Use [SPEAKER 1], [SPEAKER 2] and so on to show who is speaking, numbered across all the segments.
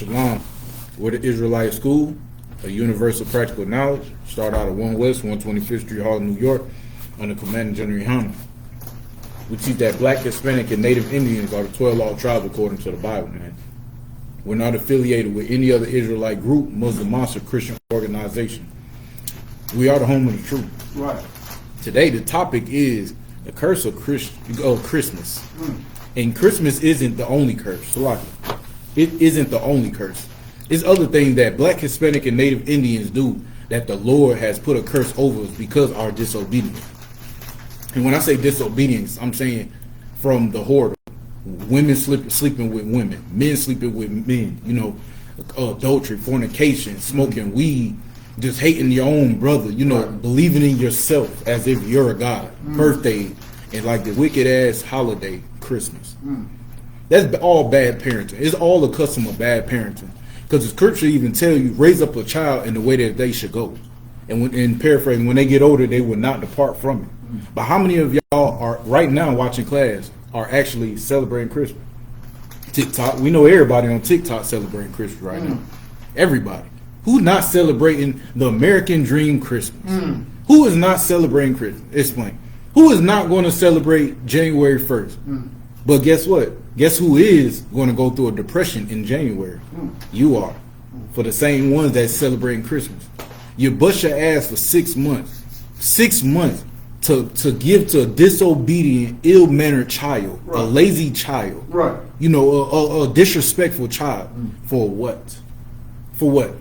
[SPEAKER 1] Shalom. We're the Israelite School, a universal practical knowledge. Start out at 1 West, 125th Street, Harlem, New York, under Commanding General Hunter. We teach that Black, Hispanic, and Native Indians are the 12 law tribes according to the Bible, man. We're not affiliated with any other Israelite group, Muslim monster, Christian organization. We are the home of the truth.
[SPEAKER 2] Right.
[SPEAKER 1] Today, the topic is the curse of Christmas. And Christmas isn't the only curse. It isn't the only curse. It's other things that Black, Hispanic, and Native Indians do that the Lord has put a curse over us because of our disobedience. And when I say disobedience, I'm saying from the horde, women sleeping with women, men sleeping with men, adultery, fornication, smoking weed, just hating your own brother, believing in yourself as if you're a god, birthday, and like the wicked ass holiday, Christmas. That's all bad parenting. It's all a custom of bad parenting. Because the scripture even tell you, raise up a child in the way that they should go. And in paraphrasing, when they get older, they will not depart from it. But how many of y'all are right now watching class are actually celebrating Christmas? TikTok, we know everybody on TikTok celebrating Christmas right now. Everybody. Who's not celebrating the American dream Christmas? Who is not celebrating Christmas? Explain. Who is not going to celebrate January 1st? But guess what? Guess who is going to go through a depression in January? You are. For the same ones that's celebrating Christmas. You bust your ass for 6 months. 6 months to give to a disobedient, ill-mannered child, a lazy child. Right. A disrespectful child. For what? For what?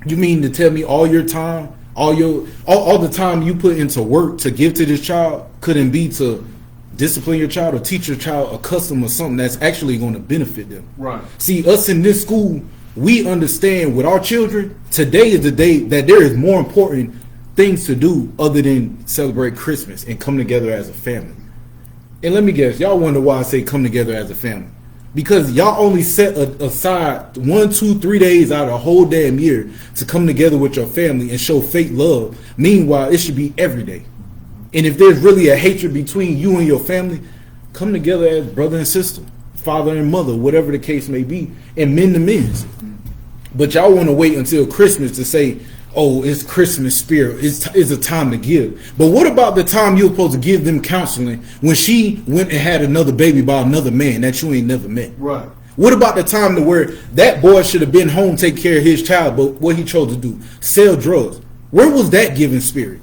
[SPEAKER 1] You mean to tell me all your time, all the time you put into work to give to this child couldn't be to discipline your child or teach your child a custom or something that's actually going to benefit them? Right. See, us in this school, we understand with our children, today is the day that there is more important things to do other than celebrate Christmas and come together as a family. And let me guess, y'all wonder why I say come together as a family. Because y'all only set aside 1, 2, 3 days out of a whole damn year to come together with your family and show fake love. Meanwhile, it should be every day. And if there's really a hatred between you and your family, come together as brother and sister, father and mother, whatever the case may be, and men to men. But y'all want to wait until Christmas to say, oh, it's Christmas spirit, it's a time to give. But what about the time you were supposed to give them counseling when she went and had another baby by another man that you ain't never met? Right. What about the time to where that boy should have been home taking care of his child, but what he chose to do, sell drugs? Where was that giving spirit?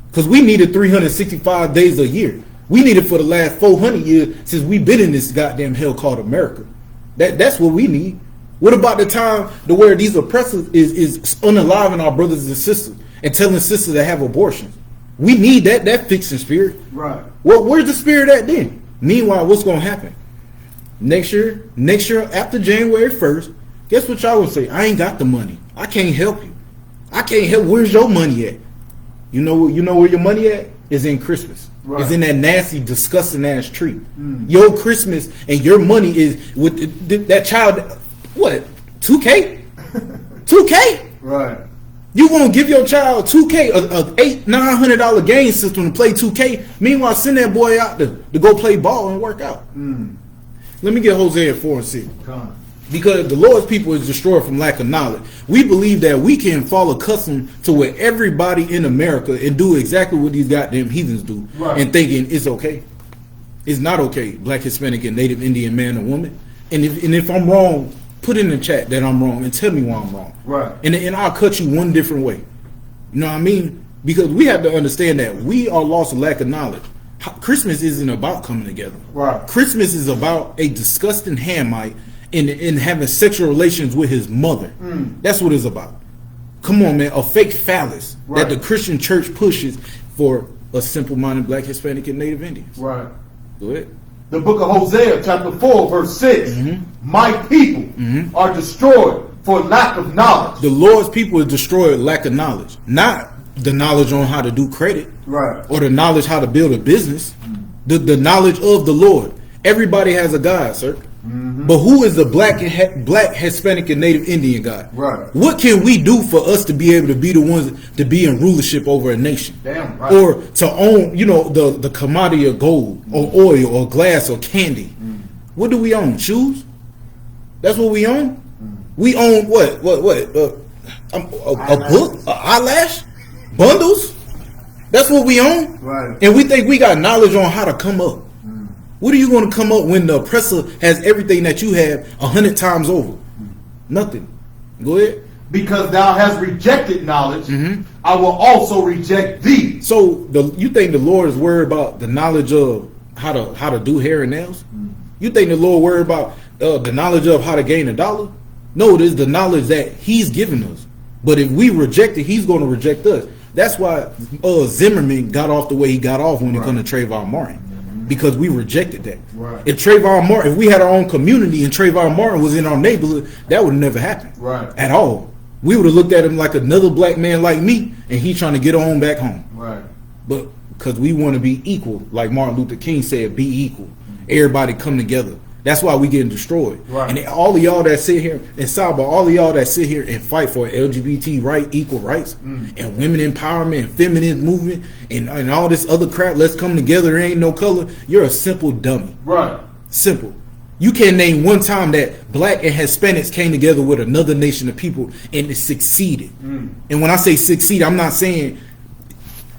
[SPEAKER 1] Because we needed 365 days a year. We needed for the last 400 years since we've been in this goddamn hell called America. That's what we need. What about the time to where these oppressors is unaliving our brothers and sisters and telling sisters to have abortions? We need that fixing spirit. Right. Well, where's the spirit at then? Meanwhile, what's going to happen? Next year after January 1st, guess what y'all would say? I ain't got the money. I can't help you. I can't help. Where's your money at? You know where your money at? Is in Christmas. Right. It's in that nasty, disgusting ass tree. Your Christmas and your money is with that child. What? 2K? 2K? Right. You gonna give your child 2K, a $800-900 game system to play 2K? Meanwhile, send that boy out to go play ball and work out. Let me get Hosea 4 and 6. Because the Lord's people is destroyed from lack of knowledge. We believe that we can fall accustomed to what everybody in America and do exactly what these goddamn heathens do, and thinking it's okay. It's not okay, Black, Hispanic, and Native Indian man or woman. And if I'm wrong, put in the chat that I'm wrong and tell me why I'm wrong. Right. And I'll cut you one different way. You know what I mean? Because we have to understand that we are lost of lack of knowledge. Christmas isn't about coming together. Right. Christmas is about a disgusting Hamite in having sexual relations with his mother. That's what it's about. Come on, man. A fake phallus that the Christian church pushes for a simple-minded Black, Hispanic, and Native Indians. Right. Go ahead.
[SPEAKER 2] The book of Hosea, chapter 4, verse 6. My people are destroyed for lack of knowledge.
[SPEAKER 1] The Lord's people is destroyed lack of knowledge. Not the knowledge on how to do credit. Right. Or the knowledge how to build a business. The knowledge of the Lord. Everybody has a God, sir. But who is the black, Hispanic, and Native Indian God? Right. What can we do for us to be able to be the ones to be in rulership over a nation? Damn right. Or to own, the commodity of gold or oil or glass or candy. What do we own? Shoes? That's what we own? We own what? A book, an eyelash, bundles. That's what we own.
[SPEAKER 2] Right.
[SPEAKER 1] And we think we got knowledge on how to come up. What are you going to come up when the oppressor has everything that you have 100 times over? Nothing. Go ahead.
[SPEAKER 2] Because thou hast rejected knowledge, I will also reject thee.
[SPEAKER 1] So you think the Lord is worried about the knowledge of how to do hair and nails? You think the Lord worried about the knowledge of how to gain $1? No, it is the knowledge that He's given us. But if we reject it, He's going to reject us. That's why Zimmerman got off the way he got off when it comes to Trayvon Martin. Because we rejected that.
[SPEAKER 2] Right.
[SPEAKER 1] If we had our own community and Trayvon Martin was in our neighborhood, that would never happen.
[SPEAKER 2] Right.
[SPEAKER 1] At all. We would have looked at him like another black man like me, and he trying to get on back home.
[SPEAKER 2] Right.
[SPEAKER 1] But because we want to be equal, like Martin Luther King said, be equal. Everybody come together. That's why we getting destroyed.
[SPEAKER 2] Right.
[SPEAKER 1] And all of y'all that sit here, and Saba, all of y'all that sit here and fight for LGBT right, equal rights, and women empowerment, and feminist movement, and all this other crap, let's come together, there ain't no color, you're a simple dummy.
[SPEAKER 2] Right.
[SPEAKER 1] Simple. You can't name one time that black and Hispanics came together with another nation of people and it succeeded. And when I say succeed, I'm not saying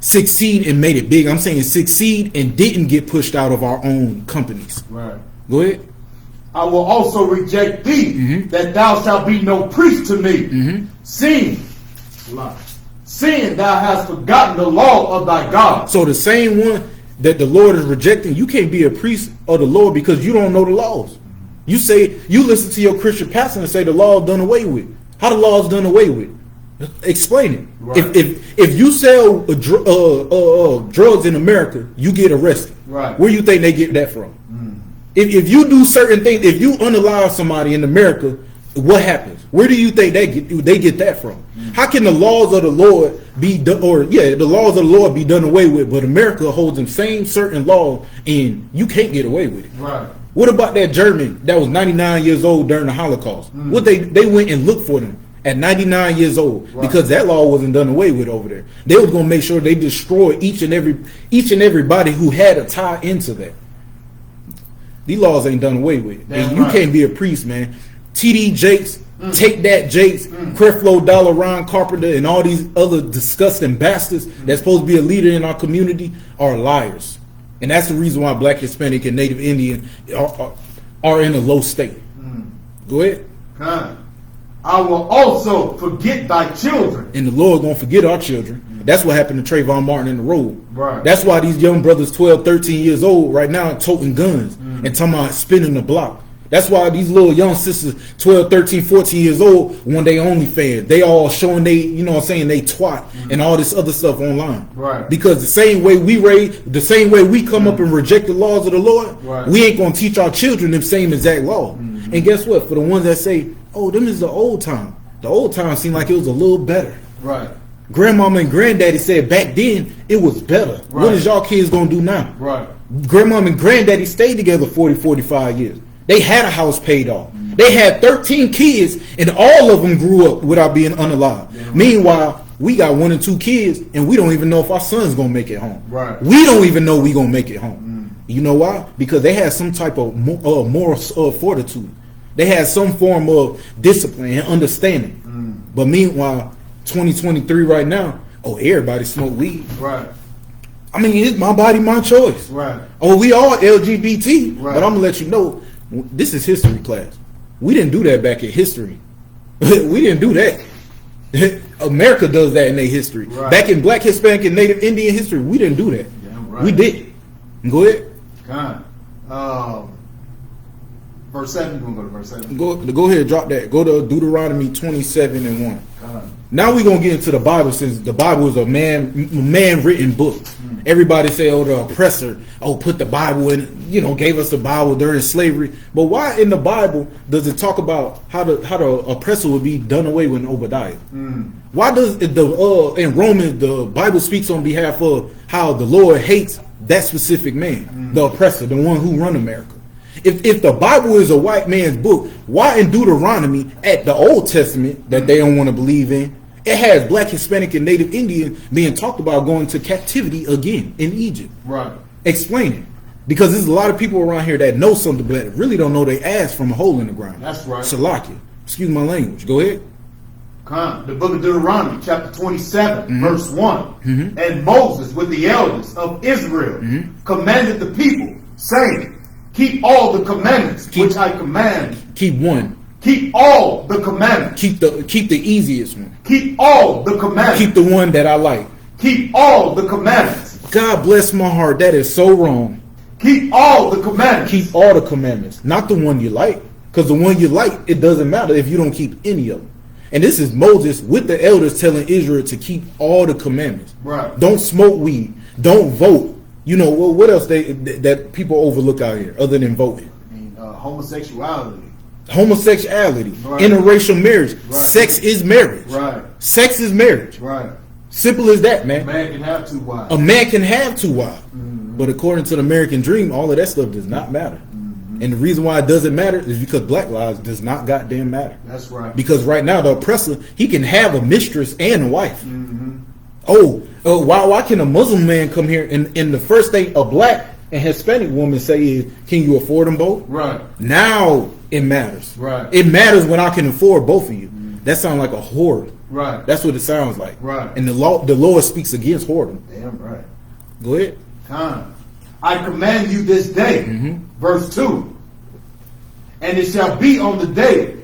[SPEAKER 1] succeed and made it big. I'm saying succeed and didn't get pushed out of our own companies.
[SPEAKER 2] Right.
[SPEAKER 1] Go ahead.
[SPEAKER 2] I will also reject thee, that thou shalt be no priest to me, seeing thou hast forgotten the law of thy God.
[SPEAKER 1] So the same one that the Lord is rejecting, you can't be a priest of the Lord because you don't know the laws. You say, you listen to your Christian pastor and say the law is done away with. How the law is done away with? Explain it.
[SPEAKER 2] Right.
[SPEAKER 1] If you sell drugs in America, you get arrested.
[SPEAKER 2] Right.
[SPEAKER 1] Where you think they get that from? If you do certain things, if you unalive somebody in America, what happens? Where do you think they get that from? How can the laws of the Lord be done, the laws of the Lord be done away with, but America holds the same certain law and you can't get away with it?
[SPEAKER 2] Right.
[SPEAKER 1] What about that German that was 99 years old during the Holocaust? What they went and looked for them at 99 years old because that law wasn't done away with over there. They was gonna make sure they destroy each and everybody who had a tie into that. These laws ain't done away with. And you can't be a priest, man. TD Jakes, Take That Jakes, Creflo Dollar, Ron Carpenter, and all these other disgusting bastards that's supposed to be a leader in our community are liars. And that's the reason why Black, Hispanic, and Native Indian are in a low state. Go ahead.
[SPEAKER 2] I will also forget thy children.
[SPEAKER 1] And the Lord gonna forget our children. That's what happened to Trayvon Martin in the road.
[SPEAKER 2] Right.
[SPEAKER 1] That's why these young brothers 12, 13 years old right now toting guns and talking about spinning the block. That's why these little young sisters 12, 13, 14 years old when they OnlyFans, they all showing they, you know what I'm saying, they twat and all this other stuff online.
[SPEAKER 2] Right.
[SPEAKER 1] Because the same way we come up and reject the laws of the Lord, we ain't gonna teach our children the same exact law. And guess what? For the ones that say, oh, them is the old time. The old time seemed like it was a little better.
[SPEAKER 2] Right.
[SPEAKER 1] Grandmama and granddaddy said back then it was better.
[SPEAKER 2] Right.
[SPEAKER 1] What is y'all kids gonna do now?
[SPEAKER 2] Right.
[SPEAKER 1] Grandmama and granddaddy stayed together 40, 45 years. They had a house paid off. They had 13 kids and all of them grew up without being unalive. Yeah. Meanwhile, we got 1 and 2 kids and we don't even know if our son's gonna make it home.
[SPEAKER 2] Right.
[SPEAKER 1] We don't even know we gonna make it home. You know why? Because they had some type of moral fortitude. They had some form of discipline and understanding. But meanwhile, 2023 right now, everybody smoke weed.
[SPEAKER 2] Right.
[SPEAKER 1] I mean, it's my body, my choice.
[SPEAKER 2] Right.
[SPEAKER 1] We all LGBT.
[SPEAKER 2] Right.
[SPEAKER 1] But I'm gonna let you know, this is history class. We didn't do that back in history. We didn't do that. America does that in their history. Right. Back in Black, Hispanic, and Native Indian history, we didn't do that. Yeah, right. We didn't. Go ahead.
[SPEAKER 2] Verse 7, you want to go to verse 7?
[SPEAKER 1] Go ahead, drop that. Go to Deuteronomy 27 and 1. Now we're going to get into the Bible, since the Bible is a man-written book. Everybody say, the oppressor, put the Bible in, gave us the Bible during slavery. But why in the Bible does it talk about how the oppressor would be done away with in Obadiah? Why does in Romans, the Bible speaks on behalf of how the Lord hates that specific man, the oppressor, the one who run America? If the Bible is a white man's book, why in Deuteronomy at the Old Testament that they don't want to believe in, it has Black, Hispanic, and Native Indian being talked about going to captivity again in Egypt?
[SPEAKER 2] Right. Explain it.
[SPEAKER 1] Because there's a lot of people around here that know something, but really don't know they ass from a hole in the ground.
[SPEAKER 2] That's right.
[SPEAKER 1] Salakia. Excuse my language. Go ahead.
[SPEAKER 2] The book of Deuteronomy, chapter 27,
[SPEAKER 1] Mm-hmm.
[SPEAKER 2] verse one. And Moses, with the elders of Israel, commanded the people, saying, keep all the commandments which I command.
[SPEAKER 1] Keep one.
[SPEAKER 2] Keep all the commandments.
[SPEAKER 1] Keep the easiest one.
[SPEAKER 2] Keep all the commandments.
[SPEAKER 1] Keep the one that I like.
[SPEAKER 2] Keep all the commandments.
[SPEAKER 1] God bless my heart. That is so wrong.
[SPEAKER 2] Keep all the commandments.
[SPEAKER 1] Keep all the commandments, not the one you like. Because the one you like, it doesn't matter if you don't keep any of them. And this is Moses with the elders telling Israel to keep all the commandments.
[SPEAKER 2] Right.
[SPEAKER 1] Don't smoke weed. Don't vote. You know, what else that people overlook out here other than voting?
[SPEAKER 2] I mean, homosexuality.
[SPEAKER 1] Homosexuality.
[SPEAKER 2] Right.
[SPEAKER 1] Interracial marriage.
[SPEAKER 2] Right.
[SPEAKER 1] Sex is marriage.
[SPEAKER 2] Right.
[SPEAKER 1] Sex is marriage.
[SPEAKER 2] Right.
[SPEAKER 1] Simple as that,
[SPEAKER 2] A
[SPEAKER 1] man.
[SPEAKER 2] man can have two wives.
[SPEAKER 1] A man can have two wives. But according to the American dream, all of that stuff does not matter. And the reason why it doesn't matter is because black lives does not goddamn matter.
[SPEAKER 2] That's right.
[SPEAKER 1] Because right now the oppressor, he can have a mistress and a wife. Why can a Muslim man come here and the first thing a black and Hispanic woman say is, can you afford them both?
[SPEAKER 2] Right.
[SPEAKER 1] Now it matters.
[SPEAKER 2] Right.
[SPEAKER 1] It matters when I can afford both of you. That sounds like a whore.
[SPEAKER 2] Right.
[SPEAKER 1] That's what it sounds like.
[SPEAKER 2] Right.
[SPEAKER 1] And the Lord speaks against whoredom.
[SPEAKER 2] Damn right.
[SPEAKER 1] Go ahead.
[SPEAKER 2] I command you this day, verse 2, and it shall be on the day.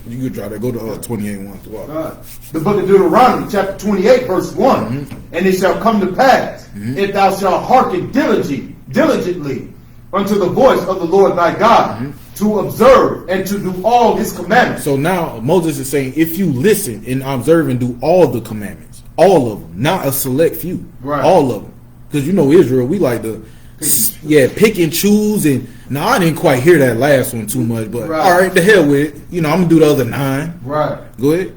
[SPEAKER 1] You could try that. Go to 28:1.
[SPEAKER 2] The book of Deuteronomy, chapter 28, verse one. And it shall come to pass, if thou shalt hearken diligently unto the voice of the Lord thy God, to observe and to do all his commandments.
[SPEAKER 1] So now Moses is saying, if you listen and observe and do all the commandments, all of them, not a select few,
[SPEAKER 2] Right.
[SPEAKER 1] all of them, because you know Israel, we like to, pick and choose. And now I didn't quite hear that last one too much, but
[SPEAKER 2] Right.
[SPEAKER 1] all right, the hell with it. You know, I'm gonna do the other 9.
[SPEAKER 2] Right.
[SPEAKER 1] Go ahead.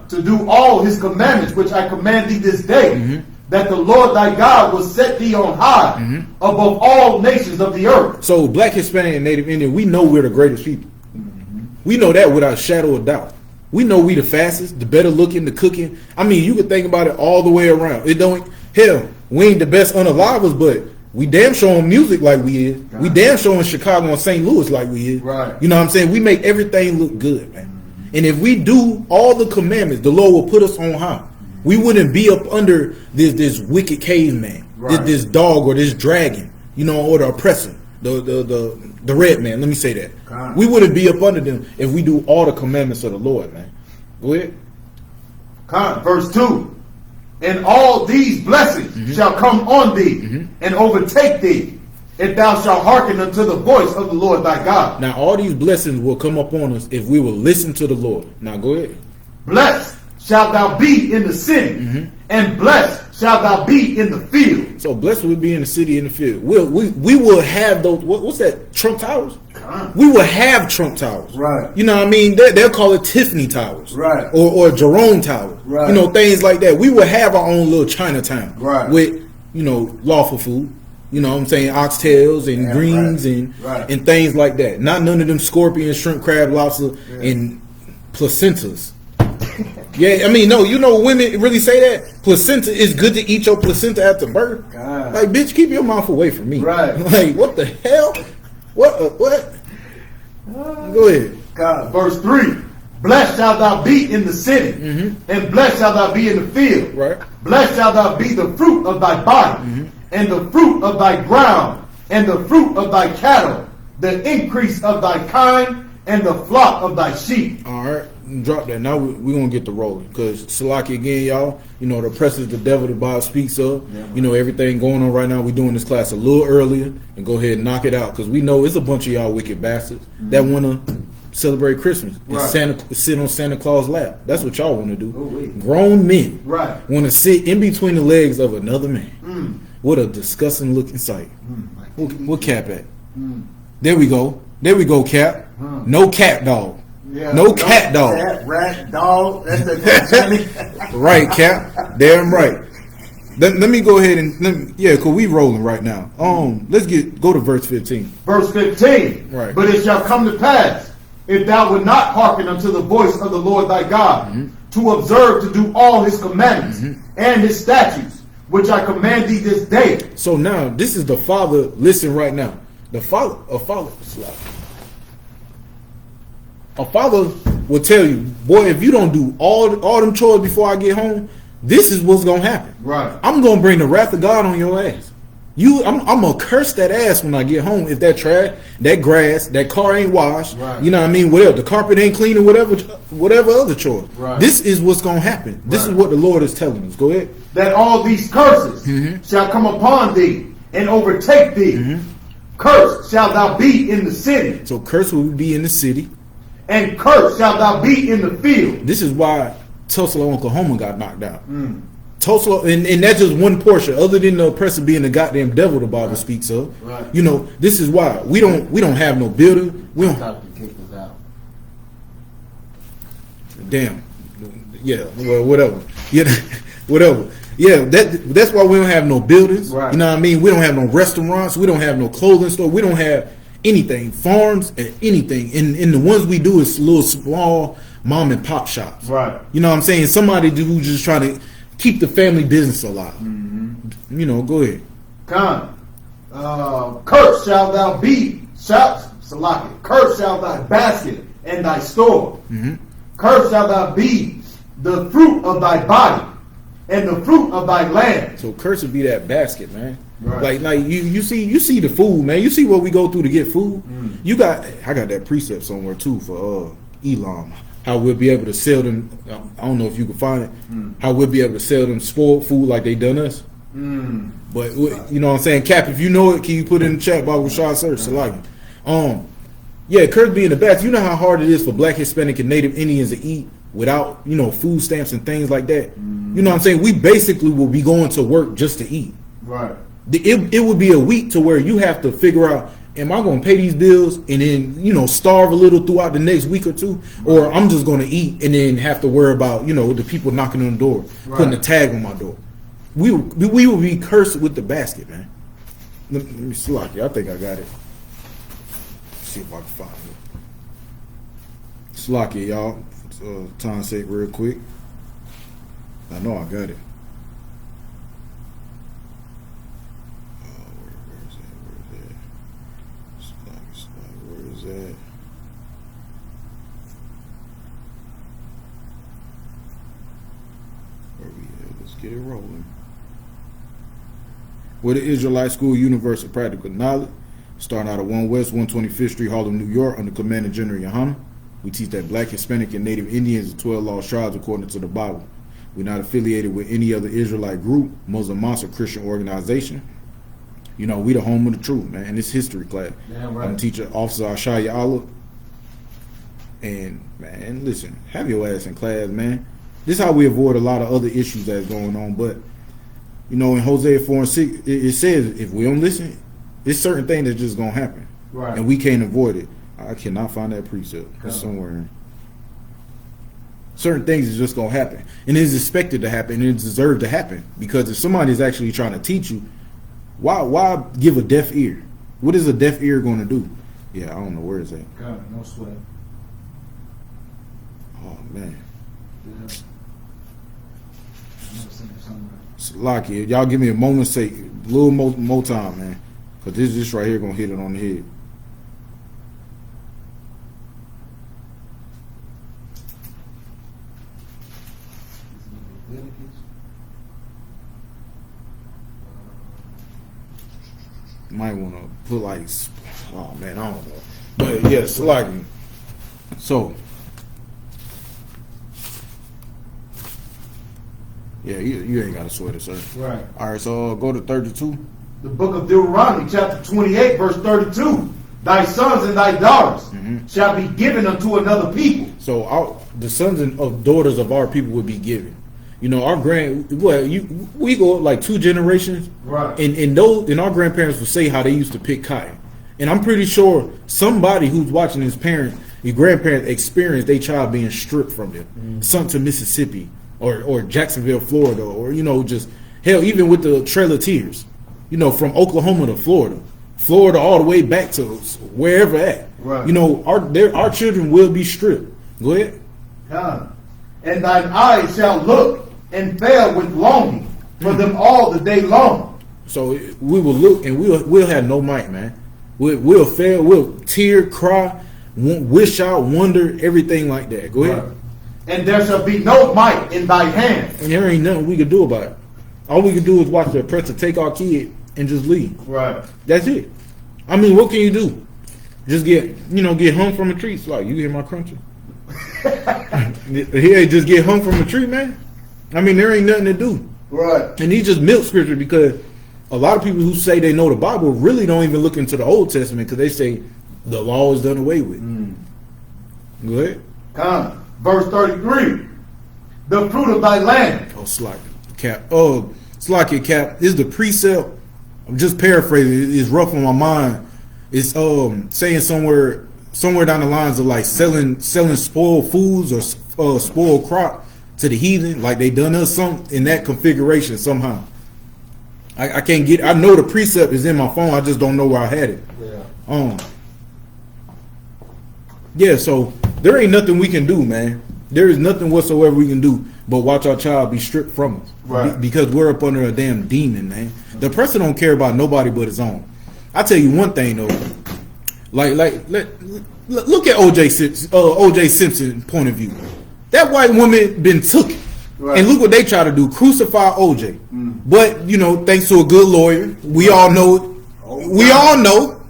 [SPEAKER 2] To do all his commandments, which I command thee this day, that the Lord thy God will set thee on high above all nations of the earth.
[SPEAKER 1] So black, Hispanic, and Native Indian, we know we're the greatest people. We know that without a shadow of doubt. We know we the fastest, the better looking, the cooking. I mean, you could think about it all the way around. It don't, hell, we ain't the best unalivers, but we damn showing music like we is. We damn showing Chicago and St. Louis like we is.
[SPEAKER 2] Right.
[SPEAKER 1] You know what I'm saying? We make everything look good, man. And if we do all the commandments, the Lord will put us on high. We wouldn't be up under this wicked caveman,
[SPEAKER 2] Right.
[SPEAKER 1] this dog or this dragon, you know, or the oppressor, the red man. Let me say that.
[SPEAKER 2] God.
[SPEAKER 1] We wouldn't be up under them if we do all the commandments of the Lord, man. Go ahead.
[SPEAKER 2] Verse 2. And all these blessings shall come on thee and overtake thee, if thou shalt hearken unto the voice of the Lord thy God.
[SPEAKER 1] Now all these blessings will come upon us if we will listen to the Lord. Now go ahead.
[SPEAKER 2] Blessed shalt thou be in the city, and blessed shalt thou be in the field.
[SPEAKER 1] So blessed will be in the city and the field. We will have those. What's that? Trump Towers. We will have Trump Towers.
[SPEAKER 2] Right.
[SPEAKER 1] You know what I mean? They'll call it Tiffany Towers.
[SPEAKER 2] Right.
[SPEAKER 1] Or Jerome Tower.
[SPEAKER 2] Right.
[SPEAKER 1] You know, things like that. We will have our own little Chinatown.
[SPEAKER 2] Right.
[SPEAKER 1] With, you know, lawful food. You know what I'm saying? Oxtails and greens and things like that. Not none of them scorpion, shrimp, crab, lobster, and placentas. Yeah, I mean, no, you know women really say that? Placenta, is good to eat your placenta after birth.
[SPEAKER 2] God.
[SPEAKER 1] Like, bitch, keep your mouth away from me.
[SPEAKER 2] Right.
[SPEAKER 1] Like, what the hell? What? Go ahead.
[SPEAKER 2] Verse 3. Blessed shalt thou be in the city, and blessed shalt thou be in the field.
[SPEAKER 1] Right.
[SPEAKER 2] Blessed shalt thou be the fruit of thy body, and the fruit of thy ground, and the fruit of thy cattle, the increase of thy kind, and the flock of thy sheep.
[SPEAKER 1] All right. Drop that. Now we're going to get to rolling. Because, Salaki, again, y'all, you know, the oppressor is the devil the Bible speaks of. Yeah, you know, everything going on right now. We're doing this class a little earlier. And go ahead and knock it out. Because we know it's a bunch of y'all wicked bastards that want to celebrate Christmas and sit on Santa Claus' lap. That's what y'all want to do. Grown men want to sit in between the legs of another man. What a disgusting looking sight. What Cap at? There we go. There we go, Cap. No cat dog.
[SPEAKER 2] Yeah,
[SPEAKER 1] no cat dog.
[SPEAKER 2] Cat, rat, dog. That's the
[SPEAKER 1] Right, Cap. Damn right. Let me go ahead and cause we rolling right now. Let's go to verse 15.
[SPEAKER 2] Verse 15.
[SPEAKER 1] Right.
[SPEAKER 2] But it shall come to pass, if thou wilt not hearken unto the voice of the Lord thy God, to observe to do all his commandments and his statutes, which I command thee this day.
[SPEAKER 1] So now this is the father. Listen right now. The father. A father will tell you, boy, if you don't do all them chores before I get home, this is what's gonna happen.
[SPEAKER 2] Right.
[SPEAKER 1] I'm gonna bring the wrath of God on your ass. I'm gonna curse that ass when I get home if that trash, that grass, that car ain't washed.
[SPEAKER 2] Right.
[SPEAKER 1] You know what I mean? Whatever, the carpet ain't clean or whatever other chore.
[SPEAKER 2] Right.
[SPEAKER 1] This is what's gonna happen. This is what the Lord is telling us. Go ahead.
[SPEAKER 2] That all these curses shall come upon thee and overtake thee. Cursed shalt thou be in the city,
[SPEAKER 1] So curse will be in the city.
[SPEAKER 2] and cursed shalt thou be in the field.
[SPEAKER 1] This is why Tulsa, Oklahoma got knocked out. Tulsa, and that's just one portion. Other than the oppressor being the goddamn devil, the Bible speaks of.
[SPEAKER 2] Right.
[SPEAKER 1] You know, this is why we don't have no building. We don't.
[SPEAKER 3] Stop to kick us out.
[SPEAKER 1] Damn. Yeah. Well, whatever. Yeah. Whatever. Yeah. That's why we don't have no buildings.
[SPEAKER 2] Right.
[SPEAKER 1] You know what I mean? We don't have no restaurants. We don't have no clothing store. We don't have anything, farms and anything. And the ones we do is little small mom and pop shops.
[SPEAKER 2] Right.
[SPEAKER 1] You know what I'm saying? Somebody who's just trying to keep the family business alive. You know, go ahead.
[SPEAKER 2] Cursed shalt thou be, cursed shalt thy basket and thy store. Cursed shalt thou be the fruit of thy body and the fruit of thy land.
[SPEAKER 1] So curse would be that basket, man.
[SPEAKER 2] Right.
[SPEAKER 1] Like you see the food, man. You see what we go through to get food. I got that precept somewhere too for Elam. How we'll be able to sell them. I don't know if you can find it. How we'll be able to sell them spoiled food like they done us. But you know what I'm saying, Cap? If you know it, can you put it in the chat box with Shah Search? Yeah, curse being the basket. You know how hard it is for Black, Hispanic, and Native Indians to eat without food stamps and things like that. You know what I'm saying? We basically will be going to work just to eat.
[SPEAKER 2] Right.
[SPEAKER 1] It would be a week to where you have to figure out, am I going to pay these bills and then, starve a little throughout the next week or two? Or I'm just going to eat and then have to worry about, the people knocking on the door, putting a tag on my door. We will be cursed with the basket, man. Let me see. I think I got it. Let's see if I can find it. Slocky, y'all. Time's sake real quick. I know I got it. Where is that? Where we at? Let's get it rolling. We're the Israelite School Universe of Practical Knowledge, starting out of 1 West 125th Street, Harlem, New York, under Commander General Yohana. We teach that Black, Hispanic, and Native Indians are 12 lost tribes according to the Bible. We're not affiliated with any other Israelite group, Muslim mosque, or Christian organization. We the home of the truth, man. And it's history class.
[SPEAKER 2] Damn right.
[SPEAKER 1] I'm teacher Officer Ashaya Allah. And man, listen, have your ass in class, man. This is how we avoid a lot of other issues that's going on. But in Hosea 4:6, it says if we don't listen, it's certain things that's just gonna happen.
[SPEAKER 2] Right.
[SPEAKER 1] And we can't avoid it. I cannot find that precept. It's somewhere. Certain things is just gonna happen. And it's expected to happen and it's deserved to happen. Because if somebody's actually trying to teach you, why give a deaf ear? What is a deaf ear going to do? Yeah, I don't know. Where is that?
[SPEAKER 3] God, no sweat.
[SPEAKER 1] Oh, man.
[SPEAKER 3] Yeah. I've never seen it somewhere.
[SPEAKER 1] Slocky, y'all give me a moment's sake. A little more time, man. Because this right here going to hit it on the head. Might want to put oh man, I don't know. But yeah, Slocky. So, yeah, you ain't got to sweat it, sir.
[SPEAKER 2] Right.
[SPEAKER 1] All right, so go to 32.
[SPEAKER 2] The book of Deuteronomy, chapter 28, verse 32. Thy sons and thy daughters shall be given unto another people.
[SPEAKER 1] So the sons and daughters of our people would be given. Our we go like 2 generations,
[SPEAKER 2] Right.
[SPEAKER 1] And our grandparents would say how they used to pick cotton, and I'm pretty sure somebody who's watching your grandparents experienced their child being stripped from them, sent to Mississippi or Jacksonville, Florida, or just hell, even with the Trail of Tears, from Oklahoma to Florida all the way back to wherever at.
[SPEAKER 2] Right.
[SPEAKER 1] Our children will be stripped. Go ahead.
[SPEAKER 2] And thine eyes shall look and fail with longing for them all the day long.
[SPEAKER 1] So we will look and we'll have no might, man. We'll fail. We'll tear, cry. wish out, wonder, everything like that. Go ahead.
[SPEAKER 2] Right. And there shall be no might in thy hand.
[SPEAKER 1] And there ain't nothing we could do about it. All we could do is watch the oppressor take our kid and just leave.
[SPEAKER 2] Right.
[SPEAKER 1] That's it. I mean, what can you do? Just get hung from a tree. It's like, you hear my crunching? Yeah, just get hung from a tree, man. I mean, there ain't nothing to do.
[SPEAKER 2] Right.
[SPEAKER 1] And he just milk scripture because a lot of people who say they know the Bible really don't even look into the Old Testament because they say the law is done away with. Go ahead.
[SPEAKER 2] Come. Verse 33. The fruit of thy land.
[SPEAKER 1] Oh, Slack Cap. Oh, Slack Cap. This is the precept. I'm just paraphrasing. It's rough on my mind. It's saying somewhere down the lines of like selling spoiled foods or spoiled crop to the heathen, like they done us something in that configuration somehow. I can't get. I know the precept is in my phone. I just don't know where I had it.
[SPEAKER 2] Yeah.
[SPEAKER 1] Yeah. So there ain't nothing we can do, man. There is nothing whatsoever we can do but watch our child be stripped from us,
[SPEAKER 2] right?
[SPEAKER 1] Because we're up under a damn demon, man. The oppressor don't care about nobody but his own. I tell you one thing though. Look at OJ Simpson's point of view. That white woman been took it. Right. And look what they try to do, crucify OJ. But, thanks to a good lawyer, we all know,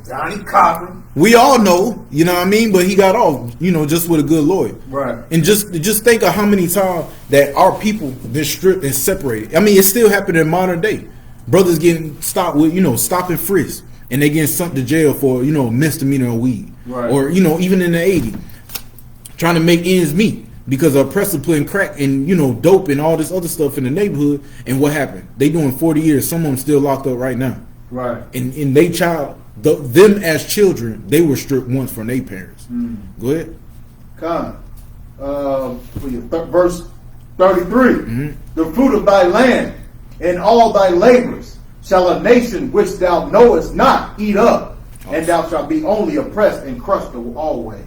[SPEAKER 2] Johnny Cochran.
[SPEAKER 1] We all know, you know what I mean? But he got off, just with a good lawyer.
[SPEAKER 2] Right.
[SPEAKER 1] And just think of how many times that our people been stripped and separated. I mean, it's still happening in modern day. Brothers getting stopped with, stop and frisk. And they getting sent to jail for, misdemeanor of weed.
[SPEAKER 2] Right.
[SPEAKER 1] Or, even in the 80s, trying to make ends meet. Because the oppressor putting crack and, dope and all this other stuff in the neighborhood. And what happened? They doing 40 years. Some of them still locked up right now.
[SPEAKER 2] Right.
[SPEAKER 1] And they child, them as children, they were stripped once from their parents. Go ahead.
[SPEAKER 2] Verse 33. The fruit of thy land and all thy labors shall a nation which thou knowest not eat up. And thou shalt be only oppressed and crushed always.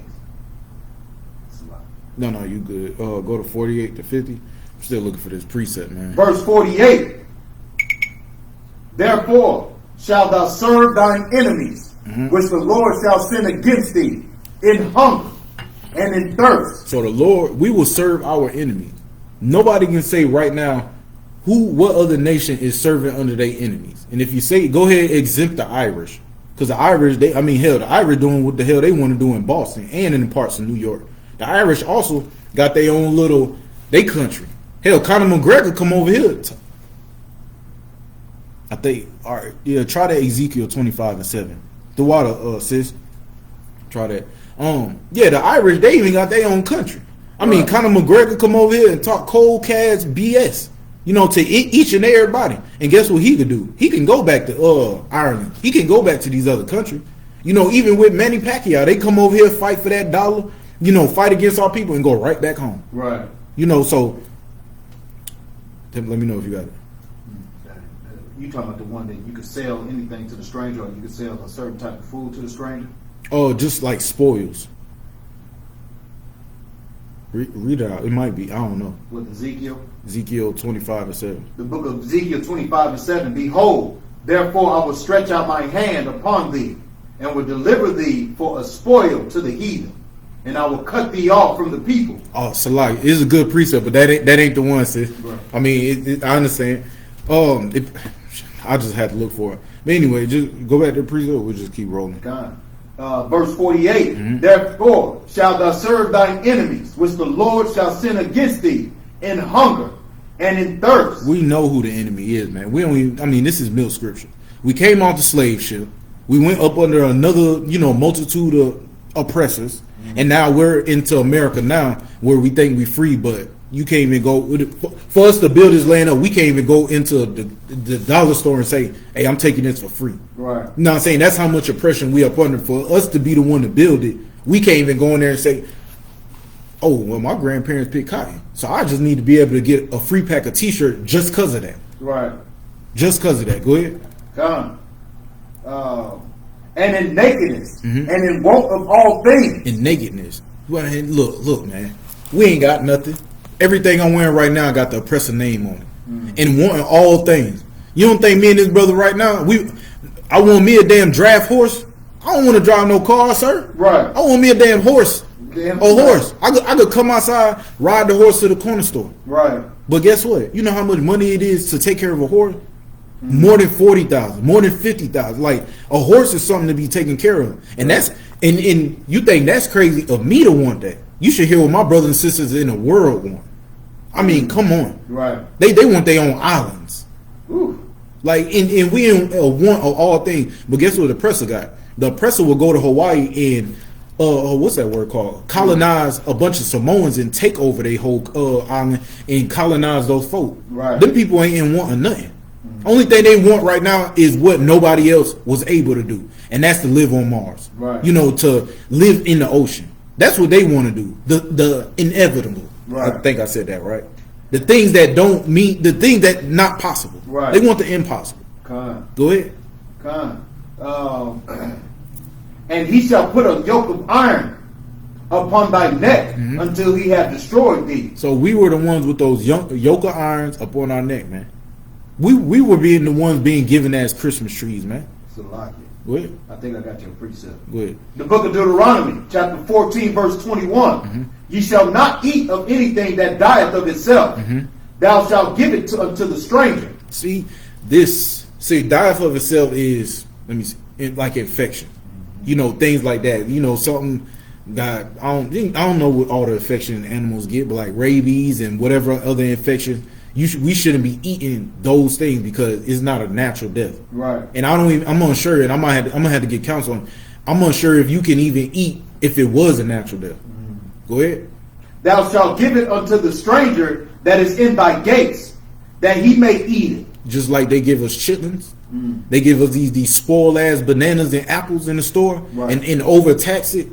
[SPEAKER 1] No, you good. Go to 48 to 50. I'm still looking for this precept, man.
[SPEAKER 2] Verse 48. Therefore shalt thou serve thine enemies, which the Lord shall send against thee, in hunger and in thirst.
[SPEAKER 1] So the Lord, we will serve our enemies. Nobody can say right now what other nation is serving under their enemies. And if you say, go ahead, exempt the Irish. Because the Irish, the Irish doing what the hell they want to do in Boston and in parts of New York. The Irish also got their own little, country. Hell, Conor McGregor come over here. I think, all right, yeah, try that Ezekiel 25:7. The water, sis. Try that. Yeah, the Irish, they even got their own country. I mean, Conor McGregor come over here and talk cold cast BS, to each and everybody. And guess what he could do? He can go back to Ireland. He can go back to these other countries. Even with Manny Pacquiao, they come over here, fight for that dollar. Fight against our people and go right back home.
[SPEAKER 2] Right.
[SPEAKER 1] So let me know if you got it.
[SPEAKER 2] You talking about the one that you could sell anything to the stranger, or you could sell a certain type of food to the stranger?
[SPEAKER 1] Oh, just like spoils. Read it out. It might be. I don't know.
[SPEAKER 2] With Ezekiel?
[SPEAKER 1] Ezekiel 25:7.
[SPEAKER 2] The book of Ezekiel 25:7. Behold, therefore I will stretch out my hand upon thee, and will deliver thee for a spoil to the heathen. And I will cut thee off from the people.
[SPEAKER 1] Oh, Salak, it's a good precept, but that ain't the one, sis.
[SPEAKER 2] Right.
[SPEAKER 1] I mean, I understand. I just had to look for it. But anyway, just go back to the precept. We'll just keep rolling.
[SPEAKER 2] Verse 48. Therefore shalt thou serve thine enemies, which the Lord shall send against thee, in hunger and in thirst.
[SPEAKER 1] We know who the enemy is, man. We don't even. I mean, this is milk scripture. We came off the slave ship. We went up under another, multitude of oppressors. And now we're into America now, where we think we're free, but you can't even go. For us to build this land up, we can't even go into the dollar store and say, hey, I'm taking this for free.
[SPEAKER 2] Right.
[SPEAKER 1] You know what I'm saying? That's how much oppression we up under. For us to be the one to build it, we can't even go in there and say, oh, well, my grandparents picked cotton, so I just need to be able to get a free pack of T-shirt just because of that.
[SPEAKER 2] Right.
[SPEAKER 1] Just because of that. Go ahead.
[SPEAKER 2] And in nakedness, and in want of all things.
[SPEAKER 1] In nakedness. Well, look, man. We ain't got nothing. Everything I'm wearing right now got the oppressor name on it. And wanting all things. You don't think me and this brother right now, I want me a damn draft horse? I don't want to drive no car, sir.
[SPEAKER 2] Right.
[SPEAKER 1] I want me a damn horse.
[SPEAKER 2] Damn
[SPEAKER 1] A horse. I could come outside, ride the horse to the corner store.
[SPEAKER 2] Right.
[SPEAKER 1] But guess what? You know how much money it is to take care of a horse? More than 40,000, more than 50,000. Like a horse is something to be taken care of, and that's and you think that's crazy of me to want that? You should hear what my brothers and sisters in the world want. I mean, come on.
[SPEAKER 2] Right.
[SPEAKER 1] They want their own islands.
[SPEAKER 2] Ooh.
[SPEAKER 1] Like and we in want of all things. But guess what the oppressor got? The oppressor will go to Hawaii and what's that word called? Colonize a bunch of Samoans and take over their whole island and colonize those folk.
[SPEAKER 2] Right.
[SPEAKER 1] Them people ain't in wanting nothing. Only thing they want right now is what nobody else was able to do, and that's to live on Mars.
[SPEAKER 2] Right.
[SPEAKER 1] You know, to live in the ocean. That's what they want to do. The inevitable.
[SPEAKER 2] Right.
[SPEAKER 1] I think I said that right. The things that don't mean the things that not possible.
[SPEAKER 2] Right.
[SPEAKER 1] They want the impossible.
[SPEAKER 2] Con.
[SPEAKER 1] Go ahead.
[SPEAKER 2] And he shall put a yoke of iron upon thy neck until he have destroyed thee.
[SPEAKER 1] So we were the ones with those yoke of irons up on our neck, man. We were being the ones being given as Christmas trees, man.
[SPEAKER 2] Salakia.
[SPEAKER 1] Go ahead.
[SPEAKER 2] I think I got your precept.
[SPEAKER 1] Go ahead.
[SPEAKER 2] The book of Deuteronomy, chapter 14, verse 21. Ye shall not eat of anything that dieth of itself. Thou shalt give it unto the stranger.
[SPEAKER 1] See, diet of itself is, let me see, like infection. You know, things like that. You know, something that I don't know what all the infection animals get, but like rabies and whatever other infection, we shouldn't be eating those things because it's not a natural death.
[SPEAKER 2] Right.
[SPEAKER 1] And I'm unsure, and I'm gonna have to get counsel on. I'm unsure if you can even eat if it was a natural death. Go ahead.
[SPEAKER 2] Thou shalt give it unto the stranger that is in thy gates, that he may eat it.
[SPEAKER 1] Just like they give us chitlins, they give us these spoiled ass bananas and apples in the store,
[SPEAKER 2] Right.
[SPEAKER 1] and overtax it.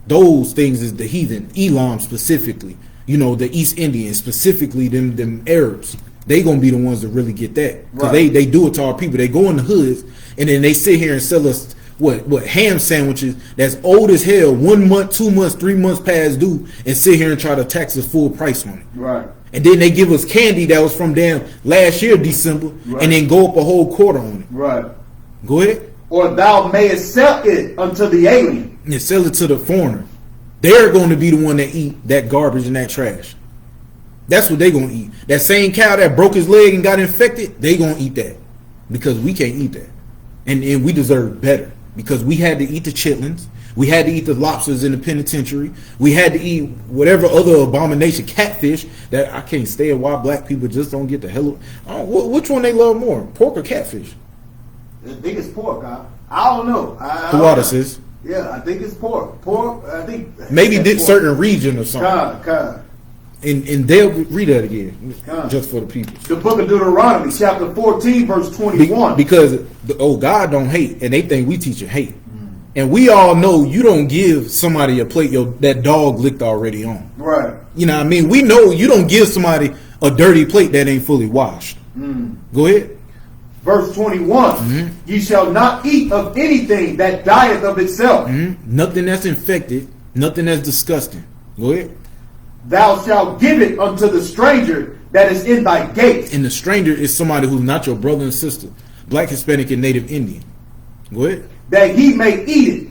[SPEAKER 1] Those things is the heathen, Elam specifically. You know, the East Indians, specifically them Arabs. They gonna be the ones that really get that because
[SPEAKER 2] Right.
[SPEAKER 1] they do it to our people. They go in the hoods and then they sit here and sell us what ham sandwiches that's old as hell, 1 month, 2 months, 3 months past due, and sit here and try to tax us full price on it.
[SPEAKER 2] Right.
[SPEAKER 1] And then they give us candy that was from damn last year December,
[SPEAKER 2] Right.
[SPEAKER 1] and then go up a whole quarter on it.
[SPEAKER 2] Right.
[SPEAKER 1] Go ahead
[SPEAKER 2] Or thou mayest sell it unto the alien.
[SPEAKER 1] and sell it to the foreigner. They're going to be the one that eat that garbage and that trash. That's what they going to eat. That same cow that broke his leg and got infected, they going to eat that because we can't eat that, and we deserve better because we had to eat the chitlins. We had to eat the lobsters in the penitentiary. We had to eat whatever other abomination, catfish, that I can't stand why black people just don't get the hell of. Which one they love more, pork or catfish?
[SPEAKER 2] I think it's pork. I don't know.
[SPEAKER 1] The water says.
[SPEAKER 2] Yeah, I think it's pork. Pork, I think.
[SPEAKER 1] Maybe
[SPEAKER 2] it's
[SPEAKER 1] did
[SPEAKER 2] pork.
[SPEAKER 1] certain region or something.
[SPEAKER 2] Con.
[SPEAKER 1] And they'll read that again,
[SPEAKER 2] God.
[SPEAKER 1] just for the people.
[SPEAKER 2] The book of Deuteronomy, chapter 14, verse 21.
[SPEAKER 1] Because God don't hate, and they think we teach hate. And we all know you don't give somebody a plate that dog licked already on.
[SPEAKER 2] Right.
[SPEAKER 1] You know what I mean? We know you don't give somebody a dirty plate that ain't fully washed. Go ahead.
[SPEAKER 2] Verse 21. Ye shall not eat of anything that dieth of itself.
[SPEAKER 1] Nothing that's infected, nothing that's disgusting. Go ahead.
[SPEAKER 2] Thou shalt give it unto the stranger that is in thy gates.
[SPEAKER 1] And the stranger is somebody who's not your brother and sister, black, Hispanic, and Native Indian. Go ahead.
[SPEAKER 2] That he may eat it,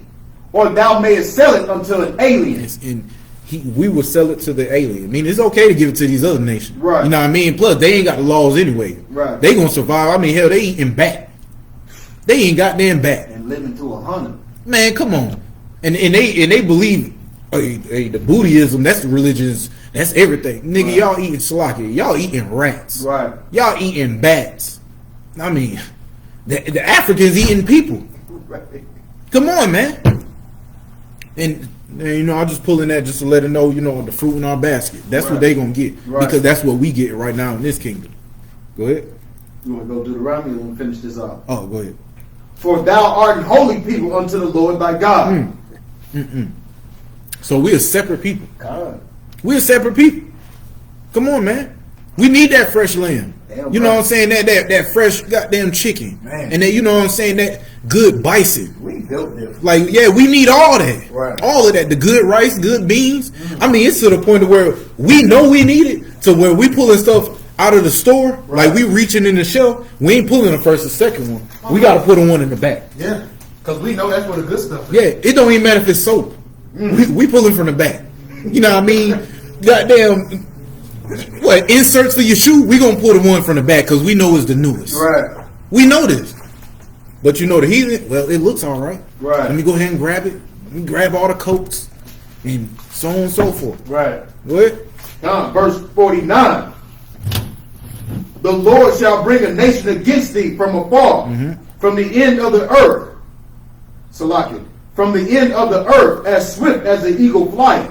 [SPEAKER 2] or thou mayest sell it unto an alien.
[SPEAKER 1] And we will sell it to the alien. I mean, it's okay to give it to these other nations.
[SPEAKER 2] Right.
[SPEAKER 1] You know what I mean? Plus, they ain't got the laws anyway.
[SPEAKER 2] Right.
[SPEAKER 1] They gonna survive. I mean, hell, they eating bat. They ain't goddamn bat.
[SPEAKER 2] And living to 100.
[SPEAKER 1] Man, come on. And they believe the Buddhism. That's the religions. That's everything. Nigga,
[SPEAKER 2] Right.
[SPEAKER 1] y'all eating salaki. Y'all eating rats.
[SPEAKER 2] Right.
[SPEAKER 1] Y'all eating bats. I mean, the Africans eating people.
[SPEAKER 2] Right.
[SPEAKER 1] Come on, man. And you know, I'm just pulling that just to let them know, you know, the fruit in our basket. That's what
[SPEAKER 2] Right.
[SPEAKER 1] they gonna get.
[SPEAKER 2] Right.
[SPEAKER 1] Because that's what we get right now in this kingdom. Go ahead.
[SPEAKER 2] You want to go Deuteronomy? You want to finish this off?
[SPEAKER 1] Oh, go ahead.
[SPEAKER 2] For thou art an holy people unto the Lord thy God.
[SPEAKER 1] So we're separate people.
[SPEAKER 2] God.
[SPEAKER 1] We're separate people. Come on, man. We need that fresh lamb.
[SPEAKER 2] Damn
[SPEAKER 1] You know
[SPEAKER 2] right.
[SPEAKER 1] what I'm saying? That fresh goddamn chicken.
[SPEAKER 2] Man.
[SPEAKER 1] And then, you know what I'm saying? That good bison.
[SPEAKER 2] We built different.
[SPEAKER 1] Like, yeah, we need all that.
[SPEAKER 2] Right.
[SPEAKER 1] All of that. The good rice, good beans. I mean, it's to the point of where we know we need it, to where we pulling stuff out of the store,
[SPEAKER 2] Right.
[SPEAKER 1] like we reaching in the shelf. We ain't pulling the first or second one. We got to put one in the back.
[SPEAKER 2] Yeah. Because we know that's where the good stuff is.
[SPEAKER 1] Yeah, it don't even matter if it's soap. We pulling from the back. You know what I mean? Goddamn, what, inserts for your shoe? We gonna pull the one from the back because we know it's the newest.
[SPEAKER 2] Right.
[SPEAKER 1] We know this. But you know the heathen, well, it looks all right.
[SPEAKER 2] Right.
[SPEAKER 1] Let me go ahead and grab it. Let me grab all the coats and so on and so forth.
[SPEAKER 2] Right.
[SPEAKER 1] What?
[SPEAKER 2] Verse 49. The Lord shall bring a nation against thee from afar, from the end of the earth. Salaki. From the end of the earth, as swift as the eagle flight.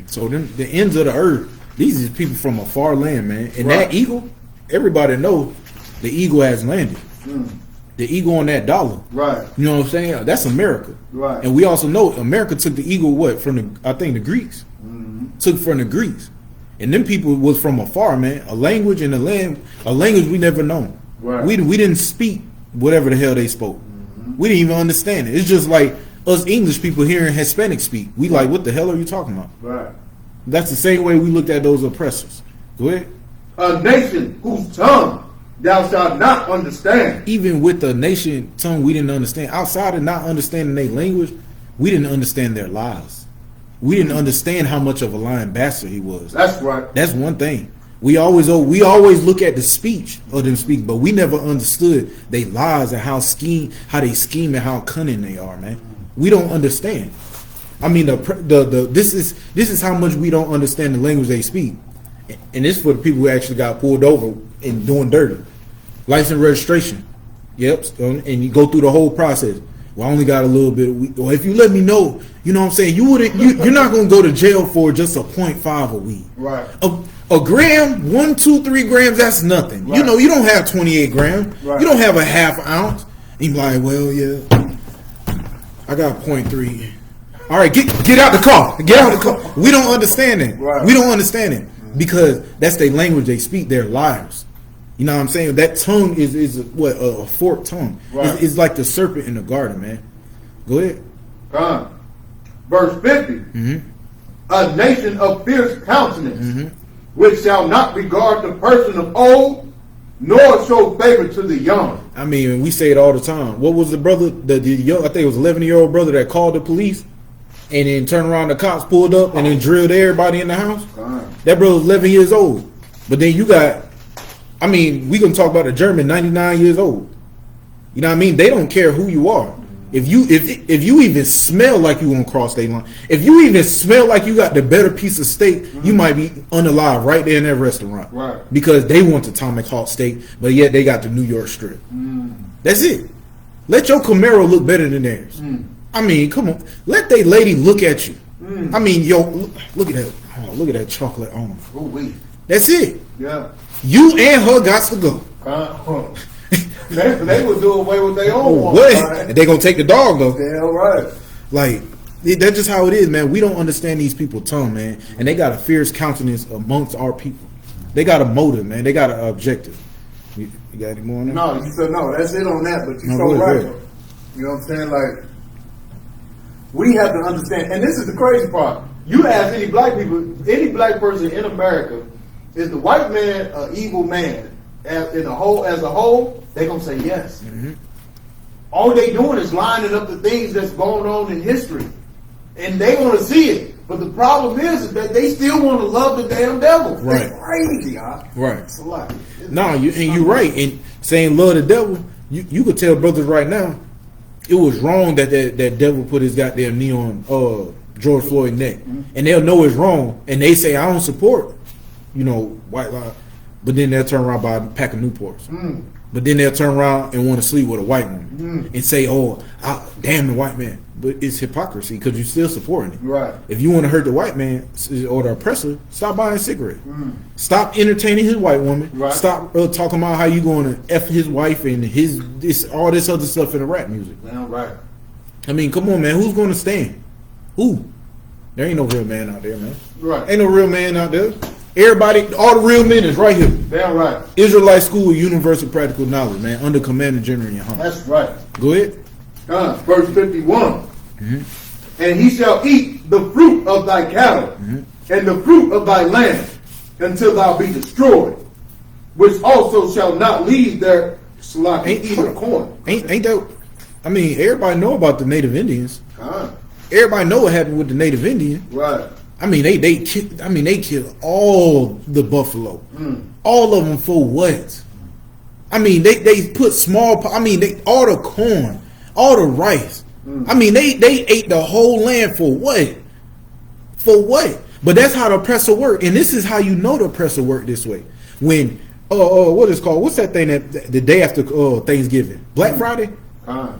[SPEAKER 1] So them, the ends of the earth, these is people from a far land, man. And
[SPEAKER 2] Right.
[SPEAKER 1] that eagle, everybody knows the eagle has landed. The eagle on that dollar.
[SPEAKER 2] Right.
[SPEAKER 1] You know what I'm saying? That's America.
[SPEAKER 2] Right.
[SPEAKER 1] And we also know America took the eagle what? From the, I think the Greeks. Took from the Greeks. And them people was from afar, man. A language and a language we never known.
[SPEAKER 2] Right.
[SPEAKER 1] We didn't speak whatever the hell they spoke. We didn't even understand it. It's just like us English people hearing Hispanic speak. We like, what the hell are you talking about?
[SPEAKER 2] Right.
[SPEAKER 1] That's the same way we looked at those oppressors. Go ahead.
[SPEAKER 2] A nation whose tongue thou shalt not understand.
[SPEAKER 1] Even with the nation tongue we didn't understand. Outside of not understanding their language, we didn't understand their lies. We didn't understand how much of a lying bastard he was.
[SPEAKER 2] That's right.
[SPEAKER 1] That's one thing. We always look at the speech of them speak, but we never understood their lies and how they scheme and how cunning they are, man. We don't understand. I mean, this is how much we don't understand the language they speak, and it's for the people who actually got pulled over and doing dirty. License registration, yep, and you go through the whole process. Well, I only got a little bit. Well, if you let me know, you know what I'm saying, you're not gonna go to jail for just a 0.5 of weed.
[SPEAKER 2] Right.
[SPEAKER 1] A gram, 1, 2, 3 grams, that's nothing.
[SPEAKER 2] Right.
[SPEAKER 1] You know, you don't have 28 grams.
[SPEAKER 2] Right.
[SPEAKER 1] You don't have a half ounce. And you're like, well, yeah, I got 0.3. All right, get out the car. Get out the car. We don't understand it.
[SPEAKER 2] Right.
[SPEAKER 1] We don't understand it because that's their language they speak. They're liars. You know what I'm saying? That tongue is what, a forked tongue.
[SPEAKER 2] Right.
[SPEAKER 1] It's like the serpent in the garden, man. Go ahead.
[SPEAKER 2] Verse 50. A nation of fierce countenance, which shall not regard the person of old, nor show favor to the young.
[SPEAKER 1] I mean, we say it all the time. What was the brother, the young, I think it was 11-year-old brother that called the police and then turned around, the cops pulled up and then drilled everybody in the house? That brother was 11 years old. But then you got, I mean, we gonna talk about a German 99 years old. You know what I mean? They don't care who you are. If you even smell like you gonna cross state line, if you even smell like you got the better piece of steak, you might be unalive right there in that restaurant.
[SPEAKER 2] Right.
[SPEAKER 1] Because they want the tomahawk steak, but yet they got the New York strip. That's it. Let your Camaro look better than theirs. I mean, come on. Let they lady look at you. I mean, yo, look at that. Oh, look at that chocolate on.
[SPEAKER 2] Oh, wait.
[SPEAKER 1] That's it.
[SPEAKER 2] Yeah.
[SPEAKER 1] You and her got to go.
[SPEAKER 2] They would do away with their own one.
[SPEAKER 1] What? They gonna take the dog though.
[SPEAKER 2] Damn right.
[SPEAKER 1] Like, that's just how it is, man. We don't understand these people's tongue, man. And they got a fierce countenance amongst our people. They got a motive, man. They got an objective. You got any more on that?
[SPEAKER 2] No, you said no. That's it on that, but you're
[SPEAKER 1] No,
[SPEAKER 2] so
[SPEAKER 1] good,
[SPEAKER 2] right.
[SPEAKER 1] good.
[SPEAKER 2] You know what I'm saying? Like, we have to understand, and this is the crazy part. You ask any black people, any black person in America, is the white man an evil man? As a whole, they're gonna say yes. All they doing is lining up the things that's going on in history, and they want to see it. But the problem is that they still want to love the damn devil.
[SPEAKER 1] Right.
[SPEAKER 2] It's crazy, huh?
[SPEAKER 1] Right.
[SPEAKER 2] It's a lot.
[SPEAKER 1] No, you're right. And saying love the devil, you could tell brothers right now, it was wrong that devil put his goddamn knee on George Floyd's neck, and they'll know it's wrong, and they say I don't support, white lie, but then they'll turn around by a pack of Newports, but then they'll turn around and want to sleep with a white woman and say, oh, damn the white man. But it's hypocrisy because you're still supporting it.
[SPEAKER 2] Right.
[SPEAKER 1] If you want to hurt the white man or the oppressor, stop buying cigarettes. Stop entertaining his white woman.
[SPEAKER 2] Right.
[SPEAKER 1] Stop talking about how you going to F his wife and all this other stuff in the rap music.
[SPEAKER 2] Damn right.
[SPEAKER 1] I mean, come on, man. Who's going to stand? Who? There ain't no real man out there, man.
[SPEAKER 2] Right.
[SPEAKER 1] Ain't no real man out there. Everybody, all the real men is right here.
[SPEAKER 2] Damn right.
[SPEAKER 1] Israelite School of Universal Practical Knowledge, man, under Commander General Yohana.
[SPEAKER 2] That's right.
[SPEAKER 1] Go ahead.
[SPEAKER 2] Verse 51. And he shall eat the fruit of thy cattle and the fruit of thy land until thou be destroyed, which also shall not leave their slack either corn.
[SPEAKER 1] Ain't that I mean, everybody know about the Native Indians.
[SPEAKER 2] Con.
[SPEAKER 1] Everybody know what happened with the Native Indian.
[SPEAKER 2] Right.
[SPEAKER 1] I mean, they killed all the buffalo, all of them for what? I mean, they put small. I mean, all the corn, all the rice. I mean, they ate the whole land for what? For what? But that's how the oppressor worked, and this is how you know the oppressor worked this way. When what is called? What's that thing that the day after Thanksgiving? Black Friday.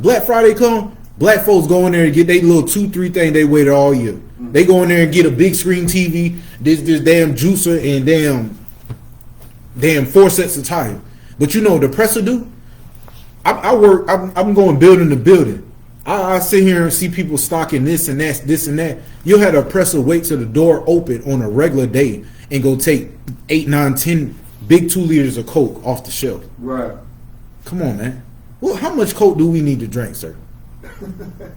[SPEAKER 1] Black Friday come. Black folks go in there and get their little 2-3 thing they waited all year. They go in there and get a big screen TV, this damn juicer, and damn 4 sets of tires. But you know what the oppressor do? I'm going building to building. I sit here and see people stocking this and that. You'll have the oppressor wait till the door open on a regular day and go take 8, 9, 10 big 2 liters of Coke off the shelf.
[SPEAKER 2] Right.
[SPEAKER 1] Come on, man. Well, how much Coke do we need to drink, sir?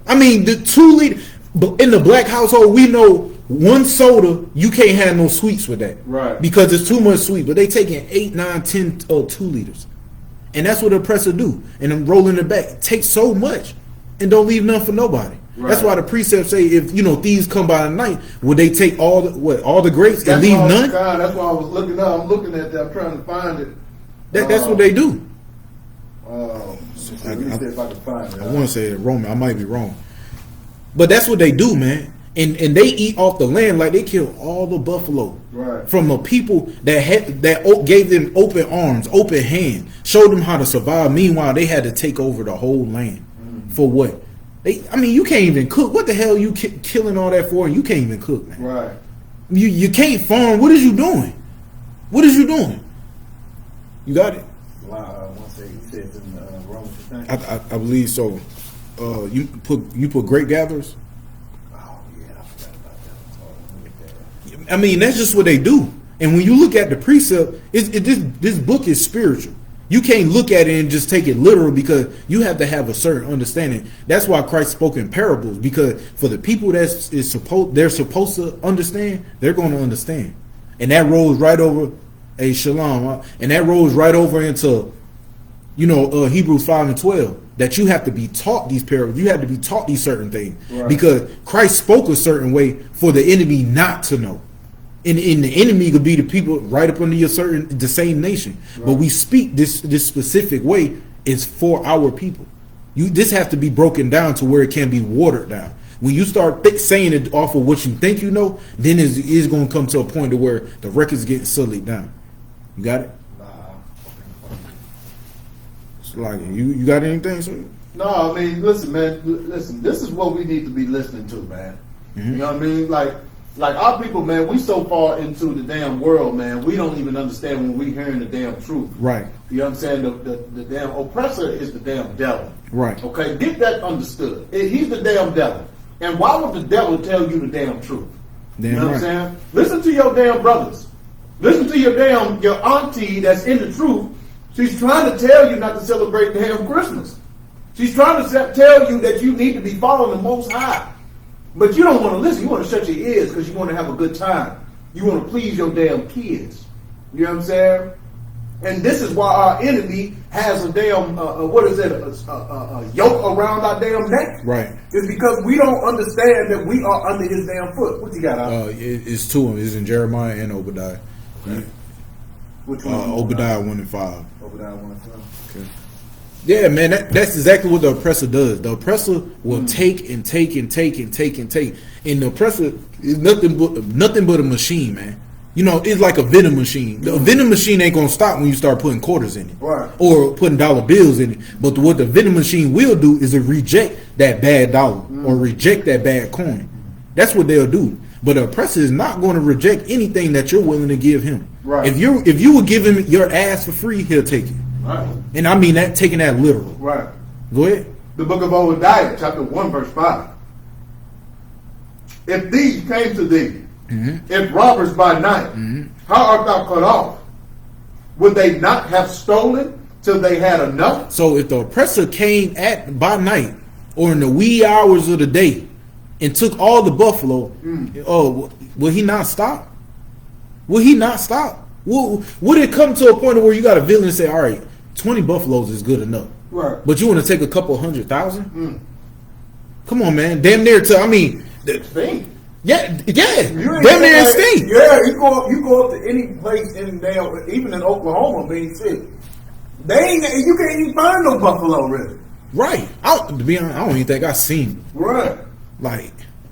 [SPEAKER 1] I mean, the 2 liter in the black household, we know 1 soda, you can't have no sweets with that,
[SPEAKER 2] right? Because
[SPEAKER 1] it's too much sweet. But they taking 8, 9, 10, 2 liters, and that's what the oppressor do. And I'm rolling it back, take so much, and don't leave none for nobody. Right. That's why the precepts say, if thieves come by the night, would they take all the grapes and leave none?
[SPEAKER 2] That's why I was looking up. I'm looking at that. I'm trying to find it.
[SPEAKER 1] That's what they do.
[SPEAKER 2] Let me see if I can find it.
[SPEAKER 1] I want to say Roman. I might be wrong, but that's what they do, man. And they eat off the land like they kill all the buffalo,
[SPEAKER 2] right? From
[SPEAKER 1] a people that gave them open arms, open hand, showed them how to survive. Meanwhile, they had to take over the whole land for what? I mean, you can't even cook. What the hell you killing all that for? And you can't even cook, man.
[SPEAKER 2] Right.
[SPEAKER 1] You can't farm. What is you doing? What is you doing? You got it.
[SPEAKER 3] Wow. One second. He says in Romans.
[SPEAKER 1] I believe so. You put grape gatherers.
[SPEAKER 3] Oh yeah, I forgot about that.
[SPEAKER 1] I mean, that's just what they do. And when you look at the precept, this book is spiritual. You can't look at it and just take it literal, because you have to have a certain understanding. That's why Christ spoke in parables, because for the people they're supposed to understand, they're going to understand. And that rolls right over a shalom, and that rolls right over into Hebrews 5:12, that you have to be taught these parables. You have to be taught these certain things, right? Because Christ spoke a certain way for the enemy not to know. And the enemy could be the people right up under the same nation. Right. But we speak this specific way is for our people. This has to be broken down to where it can be watered down. When you start saying it off of what you think you know, then it's going to come to a point to where the record's getting sullied down. You got it? It's like, you got anything, sir?
[SPEAKER 2] No, I mean, listen, man. Listen, this is what we need to be listening to, man. Mm-hmm. You know what I mean? Like our people, man, we so far into the damn world, man, we don't even understand when we hearing the damn truth.
[SPEAKER 1] Right.
[SPEAKER 2] You know what I'm saying? The damn oppressor is the damn devil.
[SPEAKER 1] Right.
[SPEAKER 2] Okay, get that understood. He's the damn devil. And why would the devil tell you the damn truth?
[SPEAKER 1] Damn,
[SPEAKER 2] you know
[SPEAKER 1] right.
[SPEAKER 2] what I'm saying? Listen to your damn brothers. Listen to your auntie that's in the truth. She's trying to tell you not to celebrate damn Christmas. She's trying to tell you that you need to be following the Most High. But you don't want to listen. You want to shut your ears because you want to have a good time. You want to please your damn kids. You know what I'm saying? And this is why our enemy has a damn, a yoke around our damn neck.
[SPEAKER 1] Right.
[SPEAKER 2] It's because we don't understand that we are under his damn foot. What you got out?
[SPEAKER 1] It's 2 of them. It's in Jeremiah and Obadiah.
[SPEAKER 2] Okay. Which one?
[SPEAKER 1] Obadiah 1 and 5.
[SPEAKER 2] Obadiah 1 and 5. Okay.
[SPEAKER 1] Yeah, man, that's exactly what the oppressor does. The oppressor will take and take and take and take and take, and the oppressor is nothing but a machine, man. It's like a vending machine. The vending machine ain't gonna stop when you start putting quarters in it,
[SPEAKER 2] right? Or
[SPEAKER 1] putting dollar bills in it. But what the vending machine will do is to reject that bad dollar or reject that bad coin. That's what they'll do. But the oppressor is not going to reject anything that you're willing to give him.
[SPEAKER 2] Right.
[SPEAKER 1] If you would give him your ass for free, he'll take it.
[SPEAKER 2] Right.
[SPEAKER 1] And I mean that, taking that literal.
[SPEAKER 2] Right.
[SPEAKER 1] Go ahead.
[SPEAKER 2] The book of Obadiah, chapter 1, verse 5. If thieves came to thee, if robbers by night, how art thou cut off? Would they not have stolen till they had enough?
[SPEAKER 1] So if the oppressor came by night or in the wee hours of the day and took all the buffalo, will he not stop? Will he not stop? Would it come to a point where you got a villain and say, all right, 20 buffaloes is good enough.
[SPEAKER 2] Right.
[SPEAKER 1] But you want to take a couple 100,000?
[SPEAKER 2] Mm.
[SPEAKER 1] Come on, man. Damn near to, I mean,
[SPEAKER 2] Extinct.
[SPEAKER 1] yeah.
[SPEAKER 3] You ain't
[SPEAKER 1] Damn near
[SPEAKER 3] like-
[SPEAKER 1] extinct.
[SPEAKER 3] Yeah, you go up to any place in damn, even in Oklahoma, being sick. You can't even find no buffalo really.
[SPEAKER 1] Right. To be honest, I don't even think I've seen it.
[SPEAKER 3] Right.
[SPEAKER 1] Like,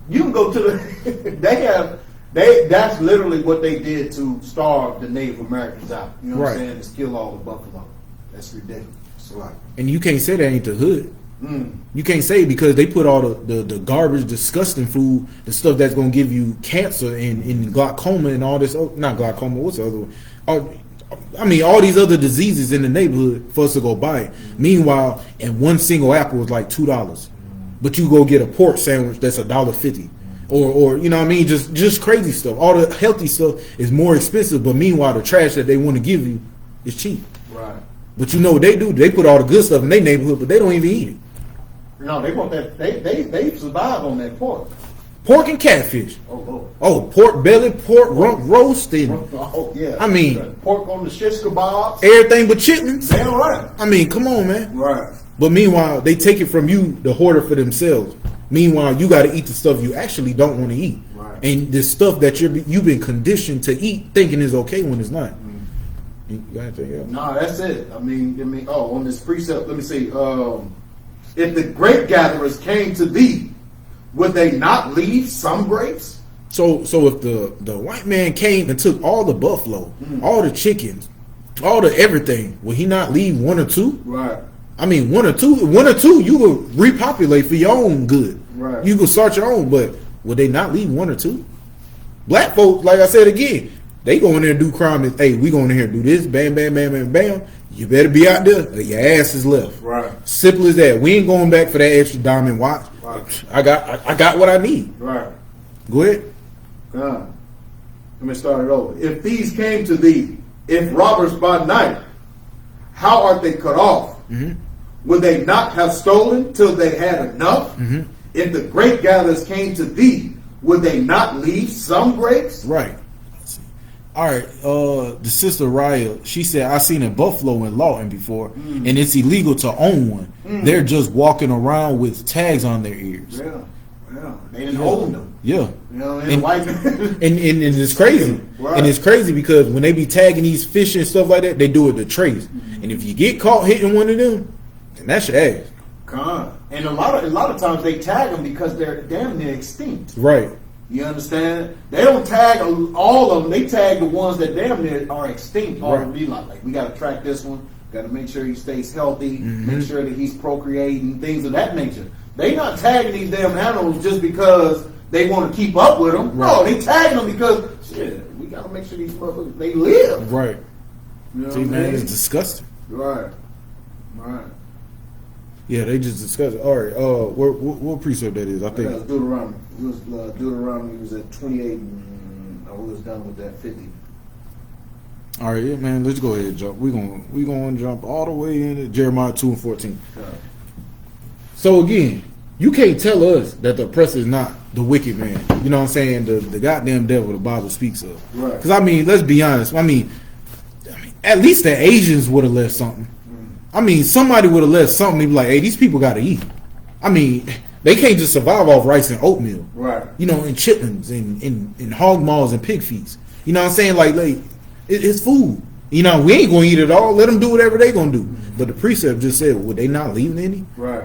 [SPEAKER 2] You can go to the. That's literally what they did to starve the Native Americans out. You know what I'm
[SPEAKER 1] Right.
[SPEAKER 2] saying? Is kill all the buffalo. That's ridiculous. Right.
[SPEAKER 1] and you can't say that ain't the hood.
[SPEAKER 2] Mm.
[SPEAKER 1] You can't say because they put all the garbage, disgusting food, the stuff that's gonna give you cancer and glaucoma and all this. Oh, not glaucoma. What's the other one? I mean, all these other diseases in the neighborhood for us to go buy it. Meanwhile, and one single apple is like $2, but you go get a pork sandwich that's $1.50, or you know what I mean, just crazy stuff. All the healthy stuff is more expensive, but meanwhile, the trash that they want to give you is cheap.
[SPEAKER 2] Right.
[SPEAKER 1] But you know what they do? They put all the good stuff in their neighborhood, but they don't even eat it.
[SPEAKER 2] No, they want that. They survive on that pork.
[SPEAKER 1] Pork and catfish.
[SPEAKER 2] Oh Lord.
[SPEAKER 1] Oh, pork belly, pork rump roast, and
[SPEAKER 2] Oh yeah.
[SPEAKER 1] I mean-
[SPEAKER 2] pork on the shish kebabs.
[SPEAKER 1] everything but chitlins.
[SPEAKER 2] Damn right.
[SPEAKER 1] I mean, come on, man.
[SPEAKER 3] Right.
[SPEAKER 1] But meanwhile, they take it from you, the hoarder, for themselves. Meanwhile, you got to eat the stuff you actually don't want to eat,
[SPEAKER 2] Right.
[SPEAKER 1] and the stuff that you've been conditioned to eat, thinking is okay when it's not. You got anything else?
[SPEAKER 2] No, that's it. I mean. Oh, on this precept, let me see. If the grape gatherers came to thee, would they not leave some grapes?
[SPEAKER 1] So if the white man came and took all the buffalo, all the chickens, all the everything, would he not leave one or two?
[SPEAKER 2] Right.
[SPEAKER 1] I mean, one or two, you will repopulate for your own good.
[SPEAKER 2] Right.
[SPEAKER 1] You can start your own, but would they not leave one or two? Black folks, like I said again, they go in there and do crime. And, hey, we go in here and do this, bam, bam, bam, bam, bam. You better be out there, or your ass is left.
[SPEAKER 3] Right.
[SPEAKER 1] Simple as that. We ain't going back for that extra diamond watch.
[SPEAKER 2] Right.
[SPEAKER 1] I got what I need.
[SPEAKER 2] Right.
[SPEAKER 1] Go ahead.
[SPEAKER 2] Let me start it over. If these came to thee, if robbers by night, how art they cut off?
[SPEAKER 1] Mm-hmm.
[SPEAKER 2] Would they not have stolen till they had enough?
[SPEAKER 1] Mm-hmm.
[SPEAKER 2] If the grape gatherers came to thee, would they not leave some grapes?
[SPEAKER 1] Right. All right. The sister Raya, she said, I seen a buffalo in Lawton before, and it's illegal to own one. They're just walking around with tags on their ears.
[SPEAKER 2] Yeah. They didn't own them.
[SPEAKER 1] Yeah.
[SPEAKER 2] You know,
[SPEAKER 1] And-
[SPEAKER 2] white
[SPEAKER 1] And it's crazy.
[SPEAKER 2] Right.
[SPEAKER 1] And it's crazy because when they be tagging these fish and stuff like that, they do it to trace. And if you get caught hitting one of them, then that's your ass.
[SPEAKER 2] And a lot of times they tag them because they're damn near extinct.
[SPEAKER 1] Right.
[SPEAKER 2] You understand? They don't tag all of them. They tag the ones that damn near are extinct. Or
[SPEAKER 1] Right.
[SPEAKER 2] be like we got to track this one. Got to make sure he stays healthy. Make sure that he's procreating. Things of that nature. They not tagging these damn animals just because they want to keep up with them. No,
[SPEAKER 1] Right.
[SPEAKER 2] they tagging them because shit. We got to make sure these motherfuckers they live.
[SPEAKER 1] Right.
[SPEAKER 2] You know
[SPEAKER 1] See,
[SPEAKER 2] what I
[SPEAKER 1] man,
[SPEAKER 2] mean?
[SPEAKER 1] it's disgusting.
[SPEAKER 2] Right. Right.
[SPEAKER 1] Yeah, they just disgusting. All right. What precept that is? I think.
[SPEAKER 2] That's Deuteronomy. It was Deuteronomy was at 28, and I was done with that 50.
[SPEAKER 1] All right, yeah, man. Let's go ahead and jump. We gonna jump all the way into Jeremiah 2:14.
[SPEAKER 2] Yeah.
[SPEAKER 1] So again, you can't tell us that the oppressor is not the wicked man. You know what I'm saying? The goddamn devil the Bible speaks of.
[SPEAKER 2] Right.
[SPEAKER 1] Because I mean, let's be honest. I mean, at least the Asians would have left something. I mean, somebody would have left something. They'd be like, "Hey, these people got to eat." I mean, they can't just survive off rice and oatmeal.
[SPEAKER 2] Right.
[SPEAKER 1] You know, and chitlins and hog maws and pig feets. You know what I'm saying? Like it's food. You know, we ain't gonna eat it all. Let them do whatever they gonna do. But the precept just said, would they not leave any?
[SPEAKER 2] Right.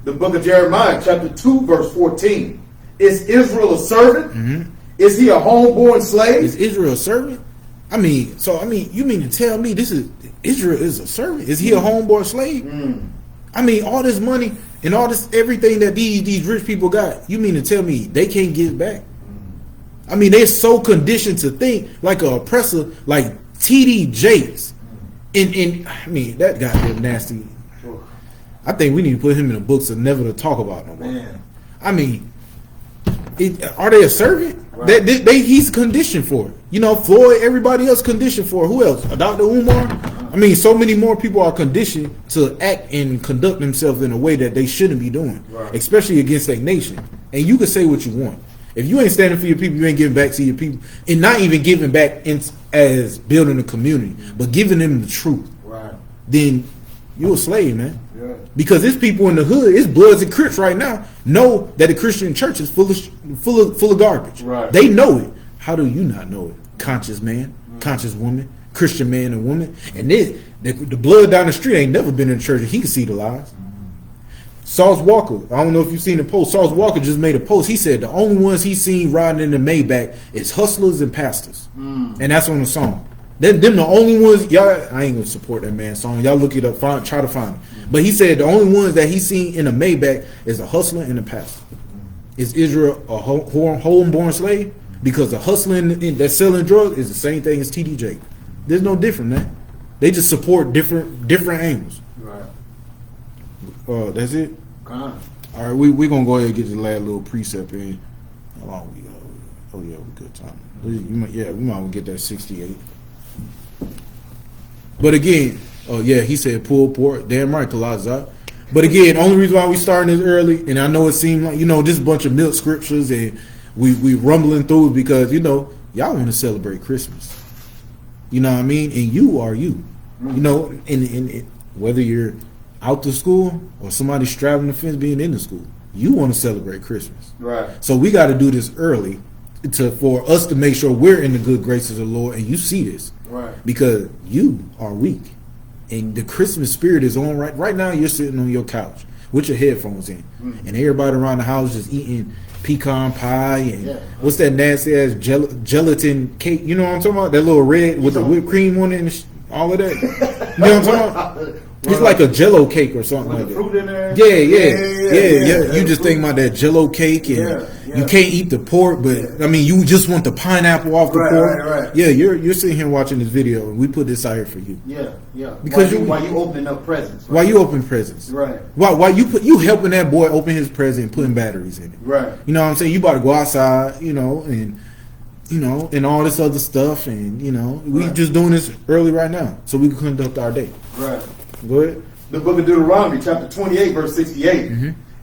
[SPEAKER 2] The book of Jeremiah, chapter 2, verse 14. Is Israel a servant? Is he a homeborn slave?
[SPEAKER 1] Is Israel a servant? I mean, you mean to tell me Israel is a servant? Is he a homeborn slave? I mean, all this money and all this everything that these rich people got, you mean to tell me they can't give back? I mean, they're so conditioned to think like an oppressor, like T.D. Jakes. And I mean, that goddamn nasty. I think we need to put him in the books of never to talk about no more.
[SPEAKER 2] Man.
[SPEAKER 1] I mean, are they a servant?
[SPEAKER 2] Right.
[SPEAKER 1] He's conditioned for it. You know, Floyd, everybody else conditioned for it. Who else? Dr. Umar? I mean, so many more people are conditioned to act and conduct themselves in a way that they shouldn't be doing,
[SPEAKER 2] Right.
[SPEAKER 1] especially against their nation. And you can say what you want. If you ain't standing for your people, you ain't giving back to your people. And not even giving back as building a community, but giving them the truth.
[SPEAKER 2] Right.
[SPEAKER 1] then you're a slave, man.
[SPEAKER 2] Yeah.
[SPEAKER 1] Because there's people in the hood, it's Bloods and Crips right now, know that the Christian church is full of garbage.
[SPEAKER 2] Right.
[SPEAKER 1] They know it. How do you not know it? Conscious man, conscious woman, Christian man and woman. And this, the blood down the street ain't never been in church and he can see the lies. Sauce Walker, I don't know if you've seen the post. Sauce Walker just made a post. He said the only ones he's seen riding in the Maybach is hustlers and pastors. And that's on the song. Them the only ones, y'all, I ain't gonna support that man's song. Y'all look it up, try to find it. But he said the only ones that he's seen in a Maybach is a hustler and a pastor. Is Israel a home-born slave? Because the hustling that's selling drugs is the same thing as TDJ. There's no different, man. They just support different angles.
[SPEAKER 2] Right.
[SPEAKER 1] That's it.
[SPEAKER 2] All
[SPEAKER 1] right, we're gonna go ahead and get the last little precept in. How long we go? Oh yeah, we good time. We might as well get that 68. But again, he said pull pork. Damn right, Kalazar. But again, only reason why we starting this early, and I know it seemed like just a bunch of milk scriptures, and we rumbling through it because y'all want to celebrate Christmas. You know what I mean? And you are you. And whether you're out to school or somebody straddling the fence being in the school, you want to celebrate Christmas.
[SPEAKER 2] Right.
[SPEAKER 1] So we got to do this early for us to make sure we're in the good graces of the Lord, and you see this.
[SPEAKER 2] Right.
[SPEAKER 1] Because you are weak. And the Christmas spirit is on right now. You're sitting on your couch with your headphones in, and everybody around the house just eating pecan pie and what's that nasty ass gelatin cake? You know what I'm talking about? That little red with the whipped cream on it and all of that. You know what I'm talking about? It's like a Jello cake or something like that.
[SPEAKER 2] Fruit in there.
[SPEAKER 1] Yeah. You just think about that Jello cake, and you can't eat the pork, but I mean, you just want the pineapple off the pork.
[SPEAKER 2] Right.
[SPEAKER 1] Yeah, you're sitting here watching this video, and we put this out here for you.
[SPEAKER 2] Yeah.
[SPEAKER 1] Because
[SPEAKER 2] why you opening up presents? Right?
[SPEAKER 1] Why you open presents?
[SPEAKER 2] Right.
[SPEAKER 1] Why you helping that boy open his present and putting batteries in it?
[SPEAKER 2] Right.
[SPEAKER 1] You know what I'm saying? You about to go outside, and and all this other stuff, and we just doing this early right now so we can conduct our day.
[SPEAKER 2] Right.
[SPEAKER 1] Go ahead.
[SPEAKER 2] The book of Deuteronomy, chapter 28, verse 68.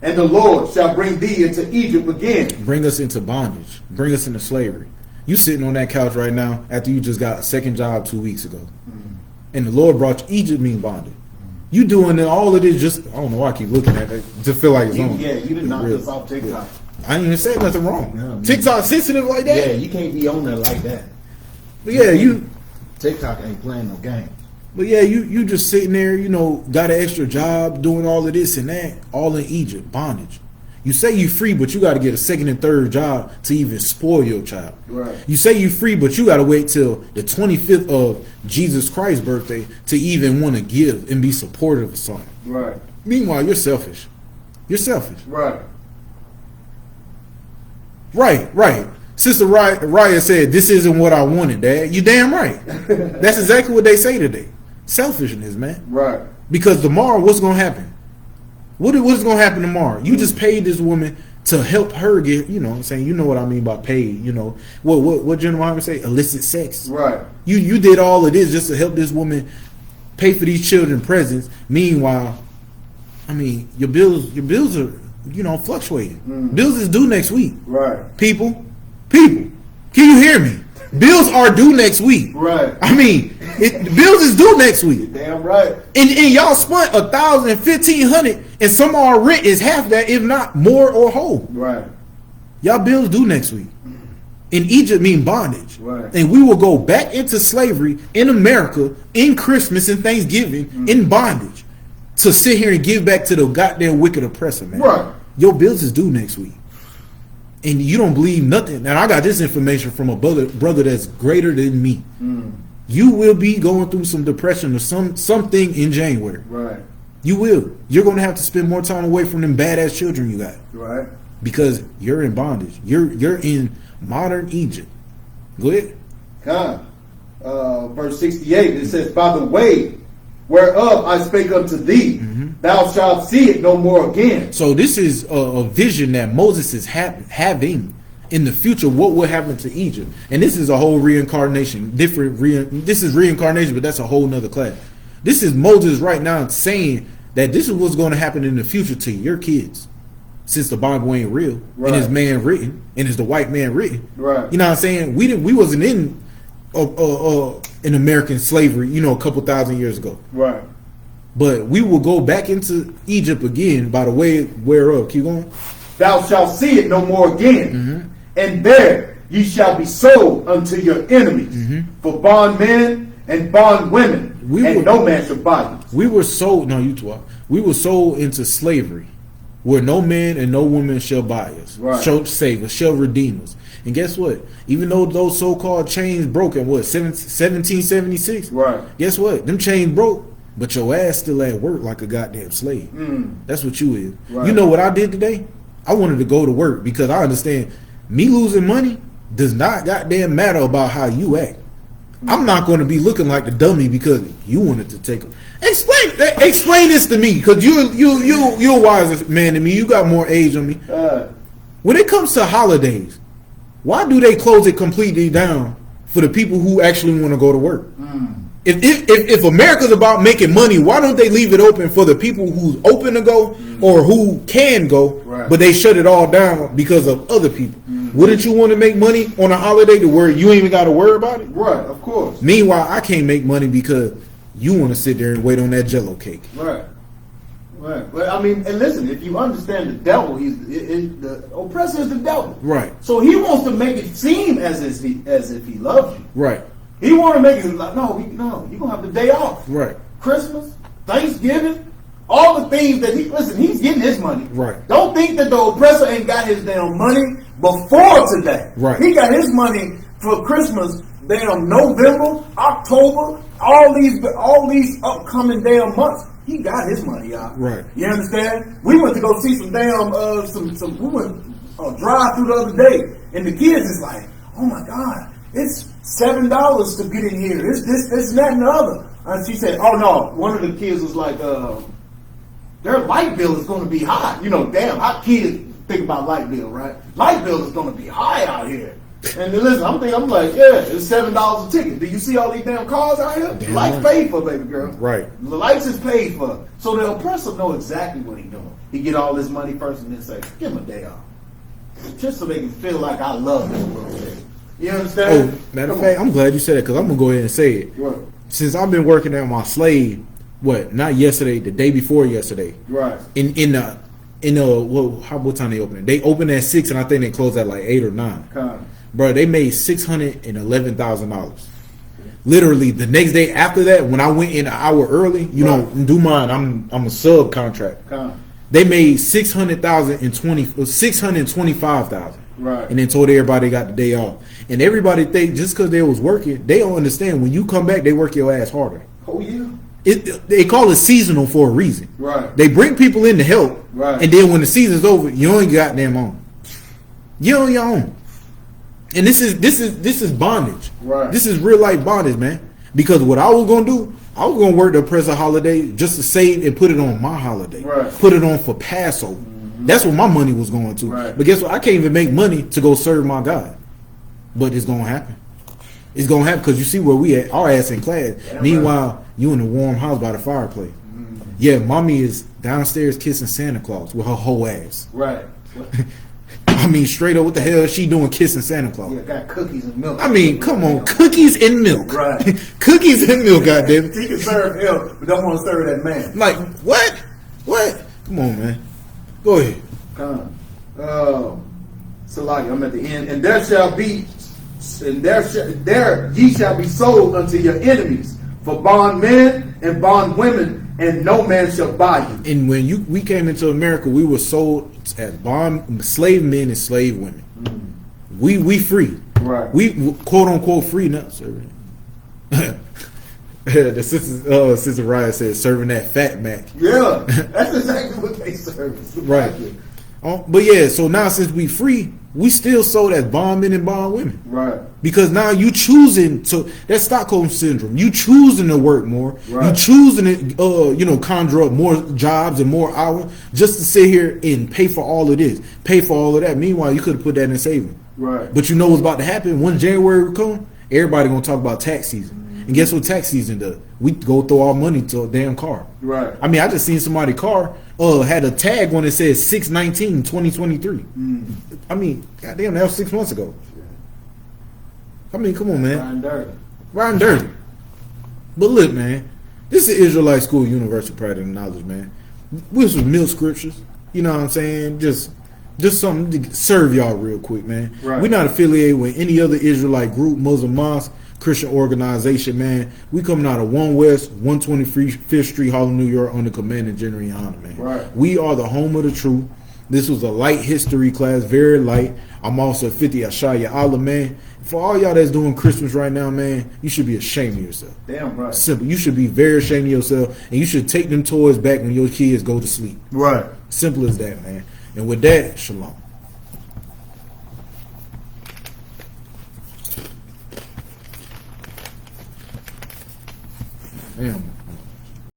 [SPEAKER 2] And the Lord shall bring thee into Egypt again.
[SPEAKER 1] Bring us into bondage. Bring us into slavery. You sitting on that couch right now after you just got a second job 2 weeks ago. And the Lord brought you Egypt mean bondage. You doing all of this just, I don't know why I keep looking at it, to feel like it's on.
[SPEAKER 2] Yeah, you didn't knock this off TikTok.
[SPEAKER 1] I ain't even say nothing wrong. TikTok sensitive like that?
[SPEAKER 4] Yeah, you can't be on there like that.
[SPEAKER 1] But yeah,
[SPEAKER 4] TikTok ain't playing no game.
[SPEAKER 1] But yeah, you just sitting there, got an extra job, doing all of this and that, all in Egypt, bondage. You say you free, but you got to get a second and third job to even spoil your child.
[SPEAKER 2] Right.
[SPEAKER 1] You say you free, but you got to wait till the 25th of Jesus Christ's birthday to even want to give and be supportive of something.
[SPEAKER 2] Right.
[SPEAKER 1] Meanwhile, you're selfish. You're selfish.
[SPEAKER 2] Right.
[SPEAKER 1] Right. Sister Raya said, "This isn't what I wanted, Dad." You damn right. That's exactly what they say today. Selfishness, man.
[SPEAKER 2] Right. Because
[SPEAKER 1] tomorrow, what's going to happen? What's going to happen tomorrow? You just paid this woman to help her get, I'm saying, you know what I mean by paid, what General Muhammad say? Illicit sex.
[SPEAKER 2] Right.
[SPEAKER 1] You did all of this just to help this woman pay for these children presents. Meanwhile, I mean, your bills are, fluctuating. Bills is due next week.
[SPEAKER 2] Right.
[SPEAKER 1] People, can you hear me? Bills are due next week.
[SPEAKER 2] Right.
[SPEAKER 1] I mean, bills is due next week.
[SPEAKER 2] Damn right.
[SPEAKER 1] And y'all spent $1,000, $1,500, and some of our rent is half that, if not more or whole.
[SPEAKER 2] Right.
[SPEAKER 1] Y'all bills due next week. In Egypt mean bondage.
[SPEAKER 2] Right.
[SPEAKER 1] And we will go back into slavery in America in Christmas and Thanksgiving in bondage to sit here and give back to the goddamn wicked oppressor, man.
[SPEAKER 2] Right.
[SPEAKER 1] Your bills is due next week. And you don't believe nothing. And I got this information from a brother that's greater than me. You will be going through some depression or something in January.
[SPEAKER 2] Right.
[SPEAKER 1] You will. You're going to have to spend more time away from them badass children you got.
[SPEAKER 2] Right.
[SPEAKER 1] Because you're in bondage. You're in modern Egypt. Go ahead.
[SPEAKER 2] Verse 68, it says, "By the way whereof I spake unto thee, thou shalt see it no more again."
[SPEAKER 1] So this is a vision that Moses is having in the future. What will happen to Egypt? And this is a whole reincarnation. This is reincarnation, but that's a whole nother class. This is Moses right now saying that this is what's going to happen in the future to your kids. Since the Bible ain't real, and it's man written, and it's the white man written.
[SPEAKER 2] Right.
[SPEAKER 1] You know what I'm saying? We wasn't in American slavery, a couple thousand years ago.
[SPEAKER 2] Right.
[SPEAKER 1] But we will go back into Egypt again by the way whereof. Keep going.
[SPEAKER 2] Thou shalt see it no more again. And there ye shall be sold unto your enemies for bondmen and bondwomen, and no man shall buy you.
[SPEAKER 1] We were sold. No, you too. We were sold into slavery, where no man and no woman shall buy us, shall save us, shall redeem us. And guess what? Even though those so-called chains broke in 1776,
[SPEAKER 2] right?
[SPEAKER 1] Guess what? Them chains broke, but your ass still at work like a goddamn slave. That's what you is.
[SPEAKER 2] Right.
[SPEAKER 1] You know what I did today? I wanted to go to work because I understand me losing money does not goddamn matter about how you act. I'm not going to be looking like the dummy because you wanted to take them. Explain this to me, because you're a wiser man than me. You got more age on me. When it comes to holidays, why do they close it completely down for the people who actually want to go to work? If America's about making money, why don't they leave it open for the people who's open to go or who can go, but they shut it all down because of other people? Wouldn't you want to make money on a holiday to where you ain't even got to worry about it?
[SPEAKER 2] Right, of course.
[SPEAKER 1] Meanwhile, I can't make money because you want to sit there and wait on that Jello cake.
[SPEAKER 2] Right. Right. But I mean, and listen, if you understand the devil, the oppressor is the devil.
[SPEAKER 1] Right.
[SPEAKER 2] So he wants to make it seem as if he loves you.
[SPEAKER 1] Right.
[SPEAKER 2] He want to make it like, no, you're gonna have the day off.
[SPEAKER 1] Right.
[SPEAKER 2] Christmas, Thanksgiving, all the things that he's getting his money.
[SPEAKER 1] Right.
[SPEAKER 2] Don't think that the oppressor ain't got his damn money before today.
[SPEAKER 1] Right.
[SPEAKER 2] He got his money for Christmas, damn November, October, all these upcoming damn months. He got his money out.
[SPEAKER 1] Right.
[SPEAKER 2] You understand? We went to go see some damn we went drive through the other day, and the kids is like, oh my God, it's $7 to get in here. It's this, and that, and the other. And she said, oh no. One of the kids was like, their light bill is going to be high. You know, damn, how kids think about light bill, right? Light bill is going to be high out here. And then listen, I'm like, yeah, it's $7 a ticket. Do you see all these damn cars out here?
[SPEAKER 1] Damn
[SPEAKER 2] Lights
[SPEAKER 1] right.
[SPEAKER 2] paid for, baby girl.
[SPEAKER 1] Right.
[SPEAKER 2] The lights is paid for. So the oppressor know exactly what he's doing. He get all this money first and then say, give him a day off. Just so they can feel like I love them a little bit. You understand?
[SPEAKER 1] Oh, matter of fact, I'm glad you said that because I'm going to go ahead and say it.
[SPEAKER 2] Right.
[SPEAKER 1] Since I've been working at my slave, not yesterday, the day before yesterday.
[SPEAKER 2] Right.
[SPEAKER 1] What time they open? They open at 6 and I think they close at like 8 or 9.
[SPEAKER 2] Kind.
[SPEAKER 1] Bro, they made $611,000. Literally, the next day after that, when I went in an hour early, do mine. I'm a subcontract.
[SPEAKER 2] Kind.
[SPEAKER 1] They made $625,000.
[SPEAKER 2] Right.
[SPEAKER 1] And then told everybody they got the day off. And everybody think just because they was working, they don't understand when you come back, they work your ass harder.
[SPEAKER 2] Oh yeah.
[SPEAKER 1] They call it seasonal for a reason.
[SPEAKER 2] Right.
[SPEAKER 1] They bring people in to help.
[SPEAKER 2] Right.
[SPEAKER 1] And then when the season's over, you ain't got them on. You on your own. And this is bondage.
[SPEAKER 2] Right.
[SPEAKER 1] This is real life bondage, man. Because what I was gonna do, I was gonna work the oppressor holiday just to save and put it on my holiday.
[SPEAKER 2] Right.
[SPEAKER 1] Put it on for Passover. That's what my money was going to.
[SPEAKER 2] Right.
[SPEAKER 1] But guess what? I can't even make money to go serve my God. But it's gonna happen. It's gonna happen because you see where we at, our ass in class.
[SPEAKER 2] Yeah,
[SPEAKER 1] Meanwhile,
[SPEAKER 2] right.
[SPEAKER 1] you in a warm house by the fireplace. Yeah, mommy is downstairs kissing Santa Claus with her whole ass.
[SPEAKER 2] Right.
[SPEAKER 1] I mean, straight up, what the hell is she doing kissing Santa Claus?
[SPEAKER 2] Yeah, got cookies and milk.
[SPEAKER 1] I mean, come on, cookies and milk.
[SPEAKER 2] Right.
[SPEAKER 1] Cookies and milk, goddamn.
[SPEAKER 2] She can serve him, but don't want to serve that man.
[SPEAKER 1] Like, what? What? Come on, man. Go ahead.
[SPEAKER 2] Come. So like I'm at the end, and there ye shall be sold unto your enemies for bondmen and bondwomen, and no man shall buy you.
[SPEAKER 1] And when we came into America, we were sold as slave men and slave women. We free.
[SPEAKER 2] Right.
[SPEAKER 1] We quote unquote free now, sir. The sister Ryan said serving that fat Mac.
[SPEAKER 2] Yeah, that's exactly what they serve.
[SPEAKER 1] Right. But yeah, so now since we free, we still sold as bondmen and bondwomen.
[SPEAKER 2] Right.
[SPEAKER 1] Because now you choosing to, that's Stockholm syndrome. You choosing to work more.
[SPEAKER 2] Right.
[SPEAKER 1] You choosing to conjure up more jobs and more hours just to sit here and pay for all of this, pay for all of that. Meanwhile, you could have put that in saving.
[SPEAKER 2] Right.
[SPEAKER 1] But you know what's about to happen when January come? Everybody gonna talk about tax season. And guess what tax season does? We go throw our money to a damn car.
[SPEAKER 2] Right.
[SPEAKER 1] I mean, I just seen somebody's car had a tag on it says 6/19/2023. I mean, goddamn, that was 6 months ago. I mean, come on, man.
[SPEAKER 2] Riding dirty.
[SPEAKER 1] Riding dirty. But look, man, This is Israelite School, Universal Pride and Knowledge, man. With some milk scriptures, you know what I'm saying? Just something to serve y'all real quick, man.
[SPEAKER 2] Right.
[SPEAKER 1] We're not affiliated with any other Israelite group, Muslim mosque, Christian organization, man. We coming out of 1 West, 125th Street, Harlem, New York, under command and general honor, man.
[SPEAKER 2] Right.
[SPEAKER 1] We are the home of the truth. This was a light history class, very light. I'm also 50 Ashaya Allah, man. For all y'all that's doing Christmas right now, man, you should be ashamed of yourself.
[SPEAKER 2] Damn right.
[SPEAKER 1] Simple. You should be very ashamed of yourself, and you should take them toys back when your kids go to sleep.
[SPEAKER 2] Right.
[SPEAKER 1] Simple as that, man. And with that, shalom. Damn.